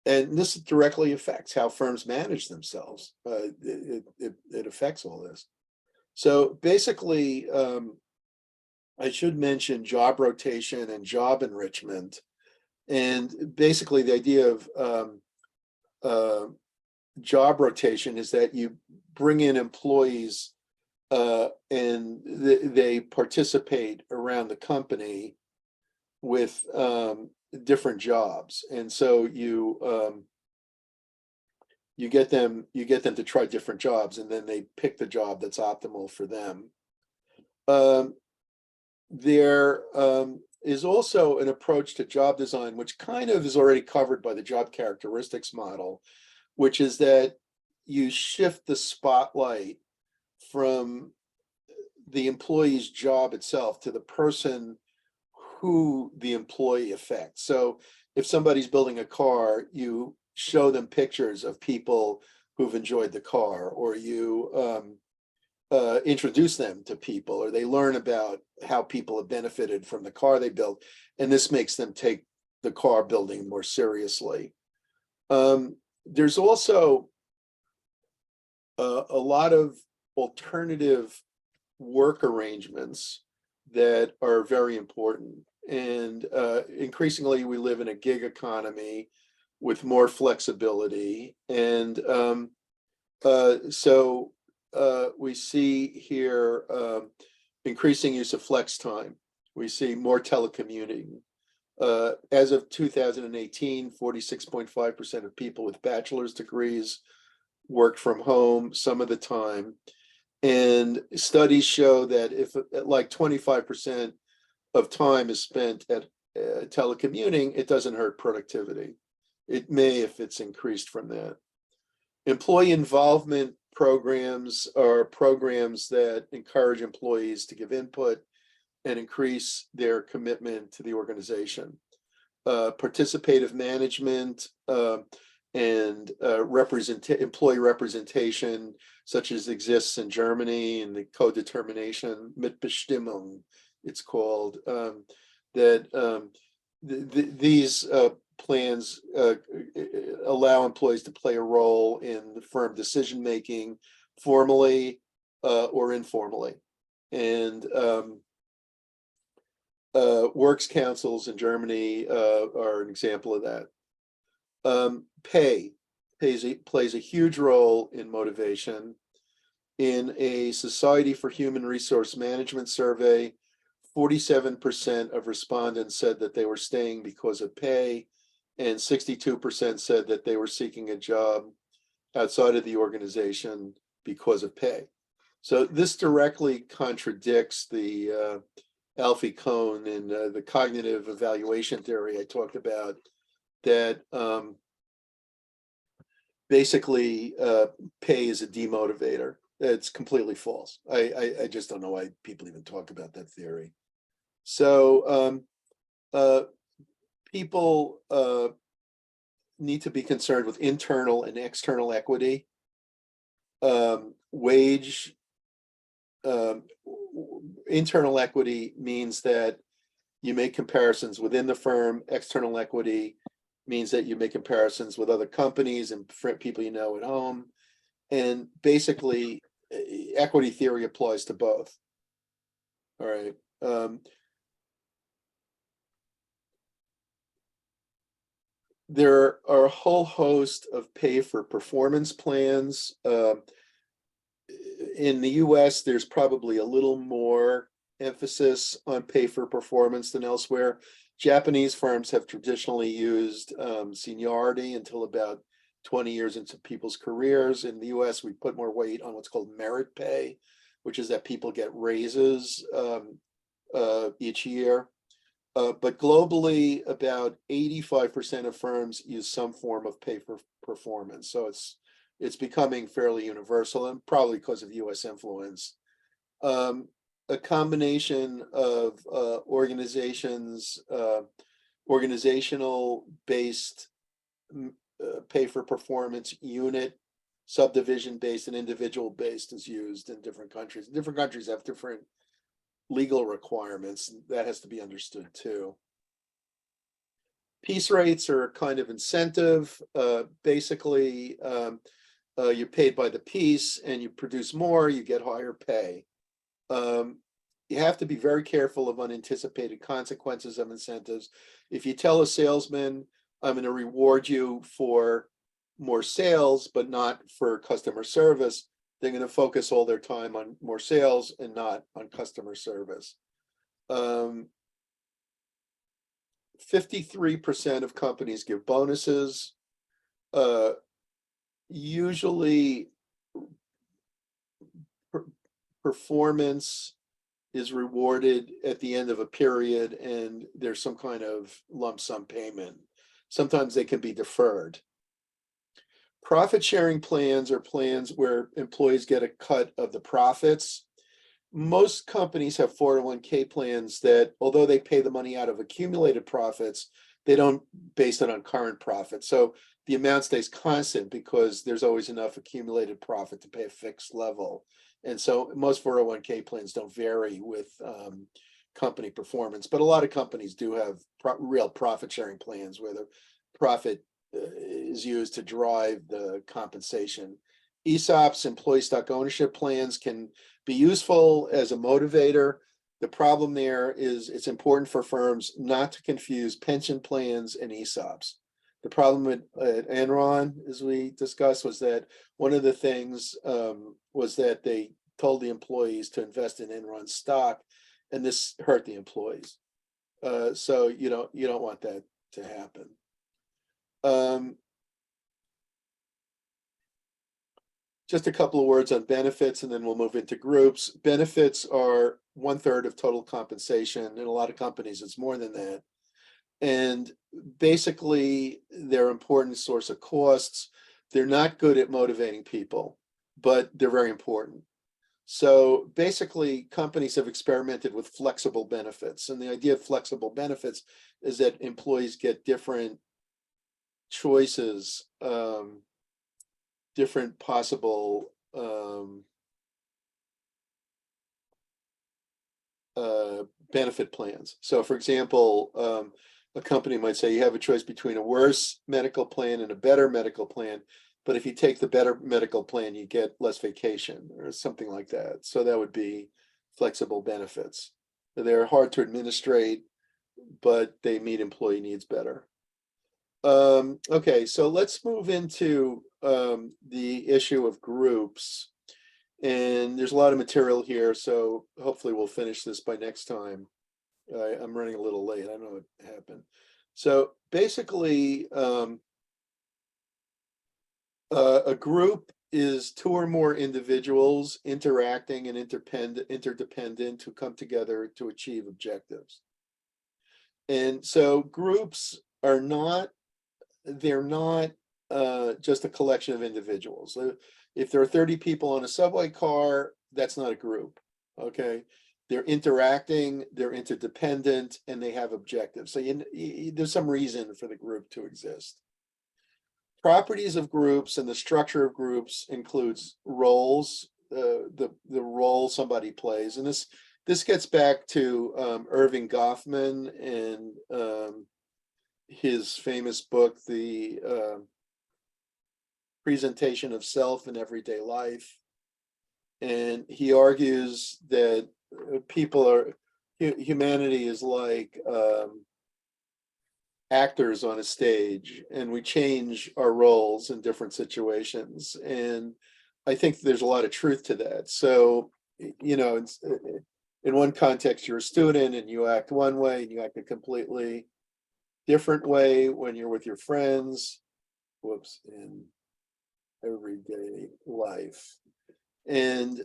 this directly affects how firms manage themselves. It affects all this. So basically, I should mention job rotation and job enrichment. And basically the idea of job rotation is that you bring in employees and they participate around the company with different jobs. And so you get them to try different jobs and then they pick the job that's optimal for them. There is also an approach to job design, which kind of is already covered by the job characteristics model, which is that you shift the spotlight from the employee's job itself to the person who the employee affects. So if somebody's building a car, you show them pictures of people who've enjoyed the car, or you introduce them to people, or they learn about how people have benefited from the car they built. And this makes them take the car building more seriously. There's also a lot of alternative work arrangements that are very important. And increasingly, we live in a gig economy with more flexibility. And so we see here increasing use of flex time. We see more telecommuting. As of 2018, 46.5% of people with bachelor's degrees worked from home some of the time. And studies show that if like 25% of time is spent at telecommuting, it doesn't hurt productivity. It may if it's increased from that. Employee involvement programs are programs that encourage employees to give input and increase their commitment to the organization. Participative management and employee representation, such as exists in Germany in the co-determination, Mitbestimmung, it's called, that these plans allow employees to play a role in the firm decision-making formally or informally. And Works councils in Germany are an example of that. Pay plays a huge role in motivation. In a Society for Human Resource Management survey, 47% of respondents said that they were staying because of pay, and 62% said that they were seeking a job outside of the organization because of pay. So this directly contradicts the Alfie Kohn and the cognitive evaluation theory I talked about, that basically pay is a demotivator. It's completely false. I just don't know why people even talk about that theory. So people need to be concerned with internal and external equity. Internal equity means that you make comparisons within the firm. External equity means that you make comparisons with other companies and people you know at home. And basically, equity theory applies to both. All right. There are a whole host of pay for performance plans. In the US, there's probably a little more emphasis on pay for performance than elsewhere. Japanese firms have traditionally used seniority until about 20 years into people's careers. In the US, we put more weight on what's called merit pay, which is that people get raises each year. But globally, about 85% of firms use some form of pay for performance. So it's becoming fairly universal, and probably because of US influence. A combination of organizational based pay for performance, unit, subdivision based, and individual based is used in different countries. Different countries have different legal requirements. That has to be understood too. Piece rates are a kind of incentive. Basically, you're paid by the piece, and you produce more, you get higher pay. You have to be very careful of unanticipated consequences of incentives. If you tell a salesman, I'm going to reward you for more sales, but not for customer service, they're going to focus all their time on more sales and not on customer service. 53% of companies give bonuses. Usually performance is rewarded at the end of a period, and there's some kind of lump sum payment. Sometimes they can be deferred. Profit sharing plans are plans where employees get a cut of the profits. Most companies have 401k plans that, although they pay the money out of accumulated profits, they don't base it on current profits. So the amount stays constant because there's always enough accumulated profit to pay a fixed level. And so most 401k plans don't vary with company performance, but a lot of companies do have real profit sharing plans where the profit is used to drive the compensation. ESOPs, employee stock ownership plans, can be useful as a motivator. The problem there is it's important for firms not to confuse pension plans and ESOPs. The problem at Enron, as we discussed, was that one of the things was that they told the employees to invest in Enron stock, and this hurt the employees. So you don't want that to happen. Just a couple of words on benefits, and then we'll move into groups. Benefits are 1/3 of total compensation. In a lot of companies, it's more than that. And basically, they're an important source of costs. They're not good at motivating people, but they're very important. So basically, companies have experimented with flexible benefits. And the idea of flexible benefits is that employees get different choices, different possible benefit plans. So for example, a company might say you have a choice between a worse medical plan and a better medical plan, but if you take the better medical plan, you get less vacation or something like that. So that would be flexible benefits. They're hard to administrate, but they meet employee needs better. Okay, so let's move into the issue of groups. And there's a lot of material here, so hopefully we'll finish this by next time. I'm running a little late. I don't know what happened. So basically, a group is two or more individuals interacting and interdependent who come together to achieve objectives. And so groups are not, they're not just a collection of individuals. If there are 30 people on a subway car, that's not a group, okay? They're interacting, they're interdependent, and they have objectives. So there's some reason for the group to exist. Properties of groups and the structure of groups includes roles, the role somebody plays. And this gets back to Irving Goffman and his famous book, The Presentation of Self in Everyday Life. And he argues that humanity is like actors on a stage, and we change our roles in different situations. And I think there's a lot of truth to that. So, you know, in one context, you're a student and you act one way, and you act a completely different way when you're with your friends, in everyday life. And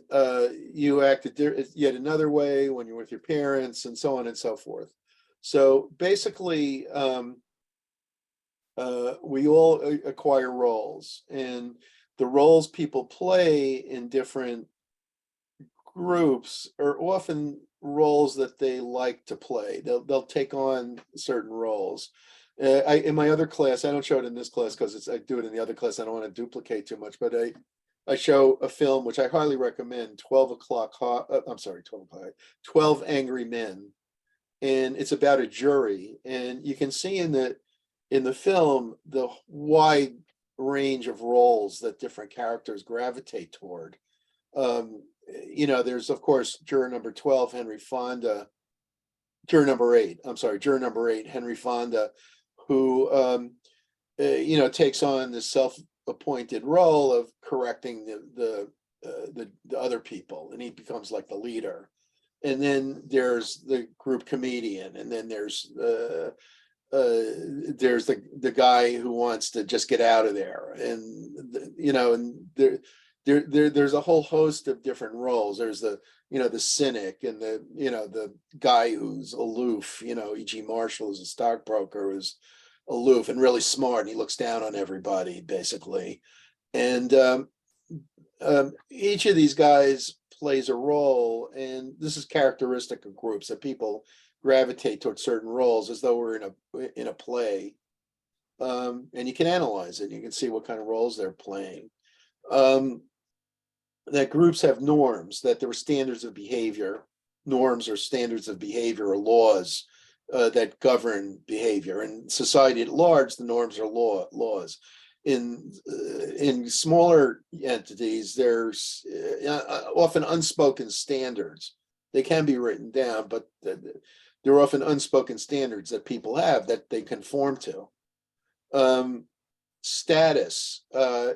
you act yet another way when you're with your parents, and so on and so forth. So basically, we all acquire roles, and the roles people play in different groups are often roles that they like to play. They'll take on certain roles. In my other class, I don't show it in this class because I do it in the other class. I don't want to duplicate too much, but I show a film which I highly recommend, 12 Angry Men. And it's about a jury. And you can see in the film the wide range of roles that different characters gravitate toward. You know, there's of course juror number 12, Henry Fonda, juror number 8, Henry Fonda, who you know, takes on this self-appointed role of correcting the other people, and he becomes like the leader. And then there's the group comedian, and then there's the guy who wants to just get out of there, and you know, and there's a whole host of different roles. There's the cynic, and the guy who's aloof. E.G. Marshall is a stockbroker who's aloof and really smart, and he looks down on everybody basically. And each of these guys plays a role, and this is characteristic of groups, that people gravitate towards certain roles as though we're in a play. And you can analyze it. You can see what kind of roles they're playing. That groups have norms, that there are standards of behavior. Norms or standards of behavior or laws that govern behavior. In society at large, the norms are laws. In smaller entities, there's often unspoken standards. They can be written down, but there are often unspoken standards that people have that they conform to. Status.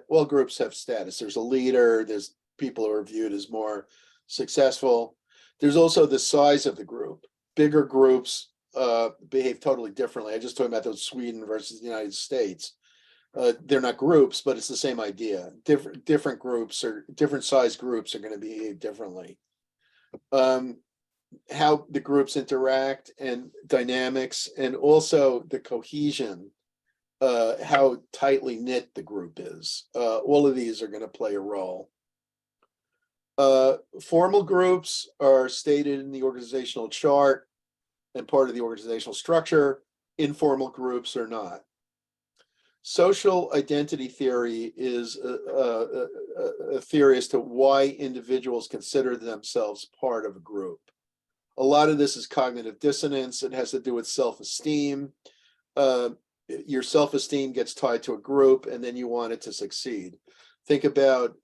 All groups have status. There's a leader. There's people who are viewed as more successful. There's also the size of the group. Bigger groups behave totally differently. I just talked about those Sweden versus the United States. They're not groups, but it's the same idea. Different groups or different size groups are going to behave differently. How the groups interact and dynamics, and also the cohesion, how tightly knit the group is. All of these are going to play a role. Formal groups are stated in the organizational chart and part of the organizational structure. Informal groups are not. Social identity theory is a theory as to why individuals consider themselves part of a group. A lot of this is cognitive dissonance. It has to do with self-esteem. Your self-esteem gets tied to a group, and then you want it to succeed. Think about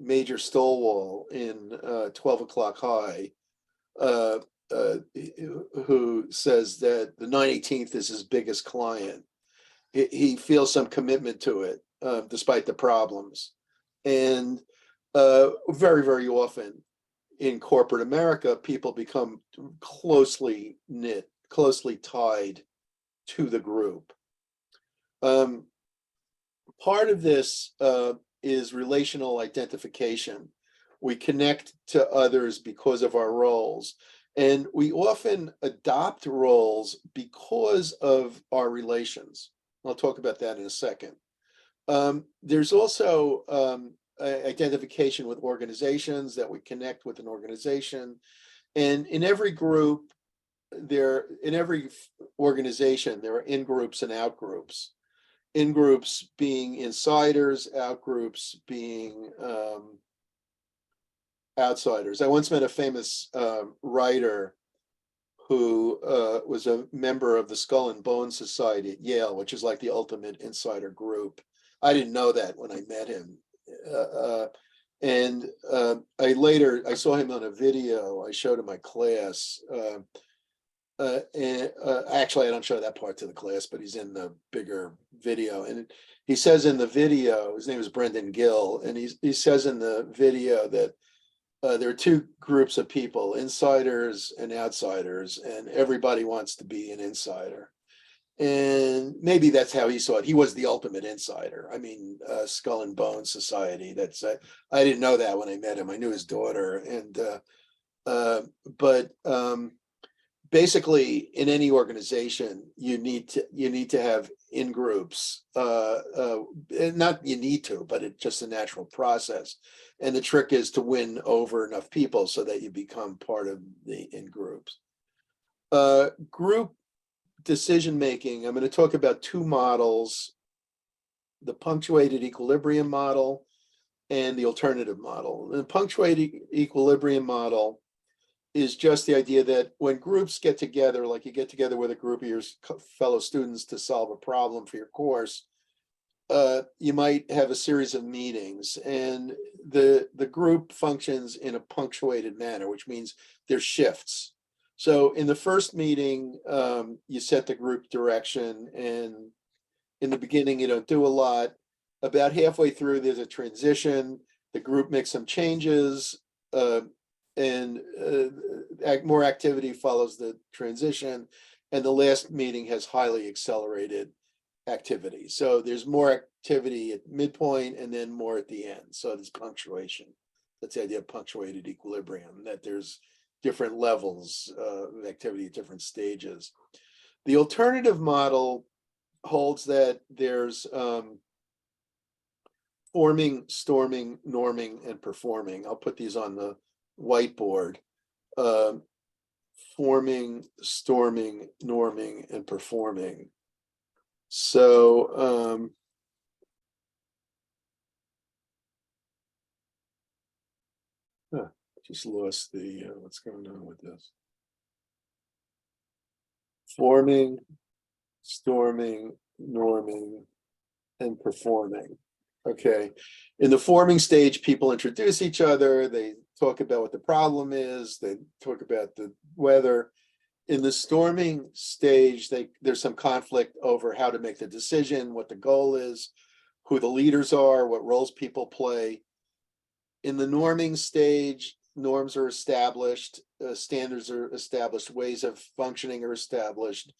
Major Stonewall in 12 O'Clock High. uh, who says that the 9/18 is his biggest client. He feels some commitment to it, despite the problems. And very, very often in corporate America, people become closely knit, closely tied to the group. Part of this is relational identification. We connect to others because of our roles. And we often adopt roles because of our relations. I'll talk about that in a second. There's also identification with organizations, that we connect with an organization. And in every group, in every organization, there are in-groups and out-groups. In-groups being insiders, out-groups being outsiders. I once met a famous writer who was a member of the Skull and Bones Society at Yale, which is like the ultimate insider group. I didn't know that when I met him. I saw him on a video I showed in my class. Actually, I don't show that part to the class, but he's in the bigger video. And he says in the video, his name is Brendan Gill, and he says in the video that there are two groups of people, insiders and outsiders, and everybody wants to be an insider. And maybe that's how he saw it. He was the ultimate insider. I mean, Skull and Bones Society. I didn't know that when I met him. I knew his daughter, and basically, in any organization, you need to have in groups. Not you need to, but it's just a natural process. And the trick is to win over enough people so that you become part of the in groups. Group decision making. I'm going to talk about two models: the punctuated equilibrium model and the alternative model. The punctuated equilibrium model is just the idea that when groups get together, like you get together with a group of your fellow students to solve a problem for your course, you might have a series of meetings, and the group functions in a punctuated manner, which means there's shifts. So in the first meeting, you set the group direction, and in the beginning, you don't do a lot. About halfway through, there's a transition. The group makes some changes, and more activity follows the transition. And the last meeting has highly accelerated activity. So there's more activity at midpoint and then more at the end. So there's punctuation. That's the idea of punctuated equilibrium, that there's different levels of activity at different stages. The alternative model holds that there's forming, storming, norming, and performing. I'll put these on the whiteboard. Forming, storming, norming, and performing. So just lost the what's going on with this. Forming, storming, norming, and performing. Okay. In the forming stage, people introduce each other. They talk about what the problem is. They talk about the weather. In the storming stage, there's some conflict over how to make the decision, what the goal is, who the leaders are, what roles people play. In the norming stage, norms are established, standards are established, ways of functioning are established.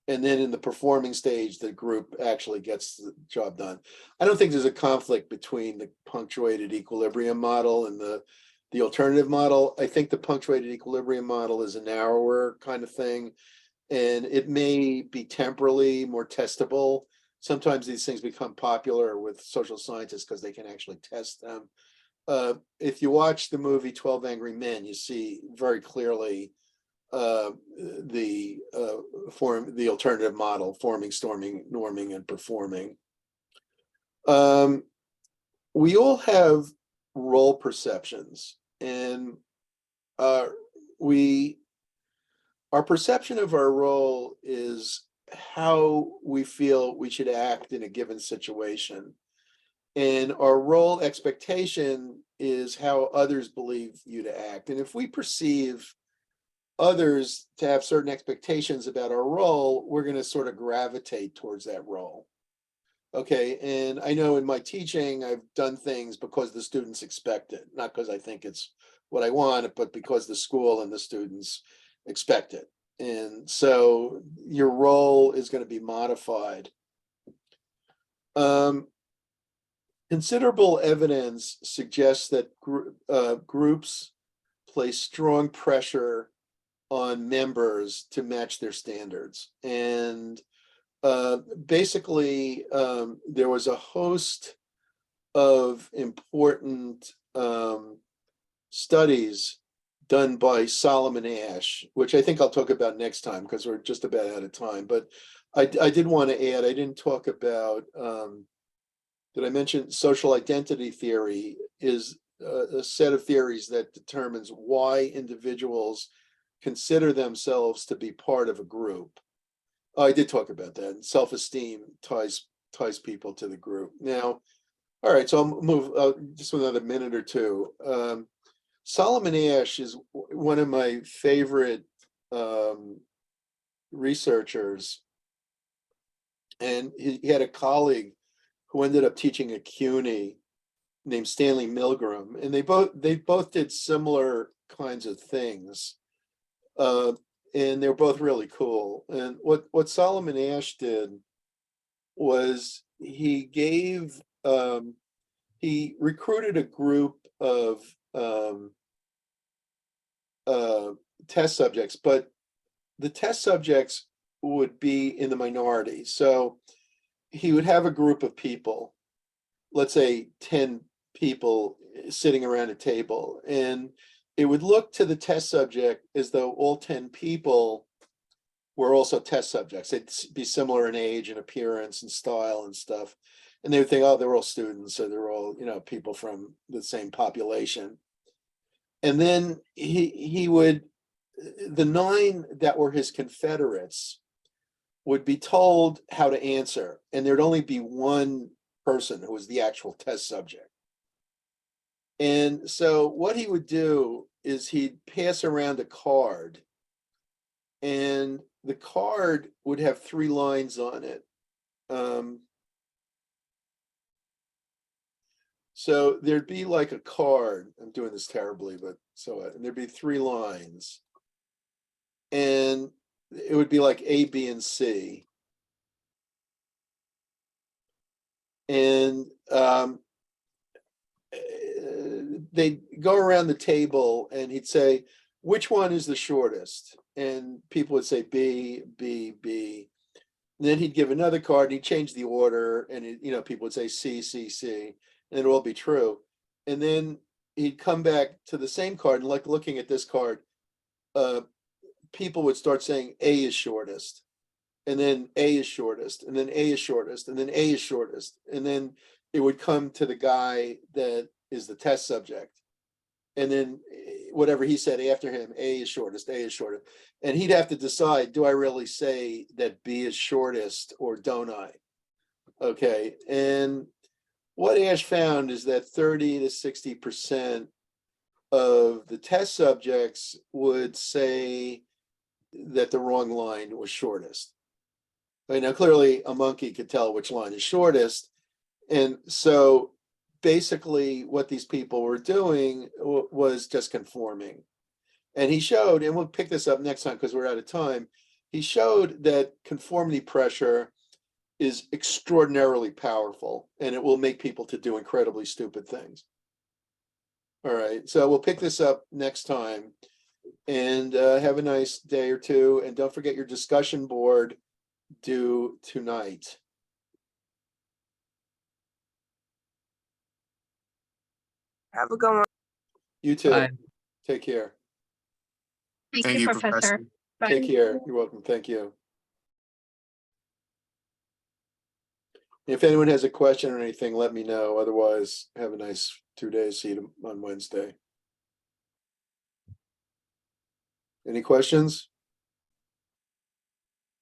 And then in the performing stage, the group actually gets the job done. I don't think there's a conflict between the punctuated equilibrium model and the alternative model. I think the punctuated equilibrium model is a narrower kind of thing, and it may be temporally more testable. Sometimes these things become popular with social scientists because they can actually test them. If you watch the movie 12 Angry Men, you see very clearly the alternative model: forming, storming, norming, and performing. We all have role perceptions, and our perception of our role is how we feel we should act in a given situation. And our role expectation is how others believe you to act. And if we perceive others to have certain expectations about our role, we're going to sort of gravitate towards that role. Okay, and I know in my teaching, I've done things because the students expect it, not because I think it's what I want, but because the school and the students expect it. And so your role is going to be modified. Considerable evidence suggests that groups place strong pressure on members to match their standards. And basically, there was a host of important studies done by Solomon Ash, which I think I'll talk about next time because we're just about out of time. But I did want to add, I didn't talk about, did I mention social identity theory is a set of theories that determines why individuals consider themselves to be part of a group. Oh, I did talk about that. Self-esteem ties people to the group. Now, all right, so I'll move just another minute or two. Solomon Ash is one of my favorite researchers, and he had a colleague who ended up teaching at CUNY named Stanley Milgram, and they both did similar kinds of things, and they're both really cool. And what Solomon Ash did was he recruited a group of test subjects, but the test subjects would be in the minority. So he would have a group of people, let's say 10 people sitting around a table, and it would look to the test subject as though all 10 people were also test subjects. They'd be similar in age and appearance and style and stuff. And they would think, oh, they're all students, so they're all, people from the same population. And then he would, the 9 that were his confederates would be told how to answer, and there'd only be one person who was the actual test subject. And so what he would do is he'd pass around a card, and the card would have 3 lines on it. So there'd be like a card. I'm doing this terribly, but and there'd be 3 lines, and it would be like A, B, and C. And they'd go around the table, and he'd say, which one is the shortest? And people would say B, B, B. And then he'd give another card, and he'd change the order, and people would say C, C, C, and it'd all be true. And then he'd come back to the same card, and like looking at this card, people would start saying A is shortest, and then A is shortest, and then A is shortest, and then A is shortest. And then it would come to the guy that is the test subject. And then whatever he said after him, A is shortest, A is shortest. And he'd have to decide, do I really say that B is shortest or don't I? Okay. And what Ash found is that 30 to 60% of the test subjects would say that the wrong line was shortest. Right, now, clearly a monkey could tell which line is shortest. And so basically what these people were doing was just conforming. And he showed, and we'll pick this up next time because we're out of time, he showed that conformity pressure is extraordinarily powerful, and it will make people to do incredibly stupid things. All right, so we'll pick this up next time, and have a nice day or two. And don't forget your discussion board due tonight. Have a good one. You too. Bye. Take care. Thank you, Professor. Bye. Take care. You're welcome. Thank you. If anyone has a question or anything, let me know. Otherwise, have a nice 2 days. See you on Wednesday. Any questions?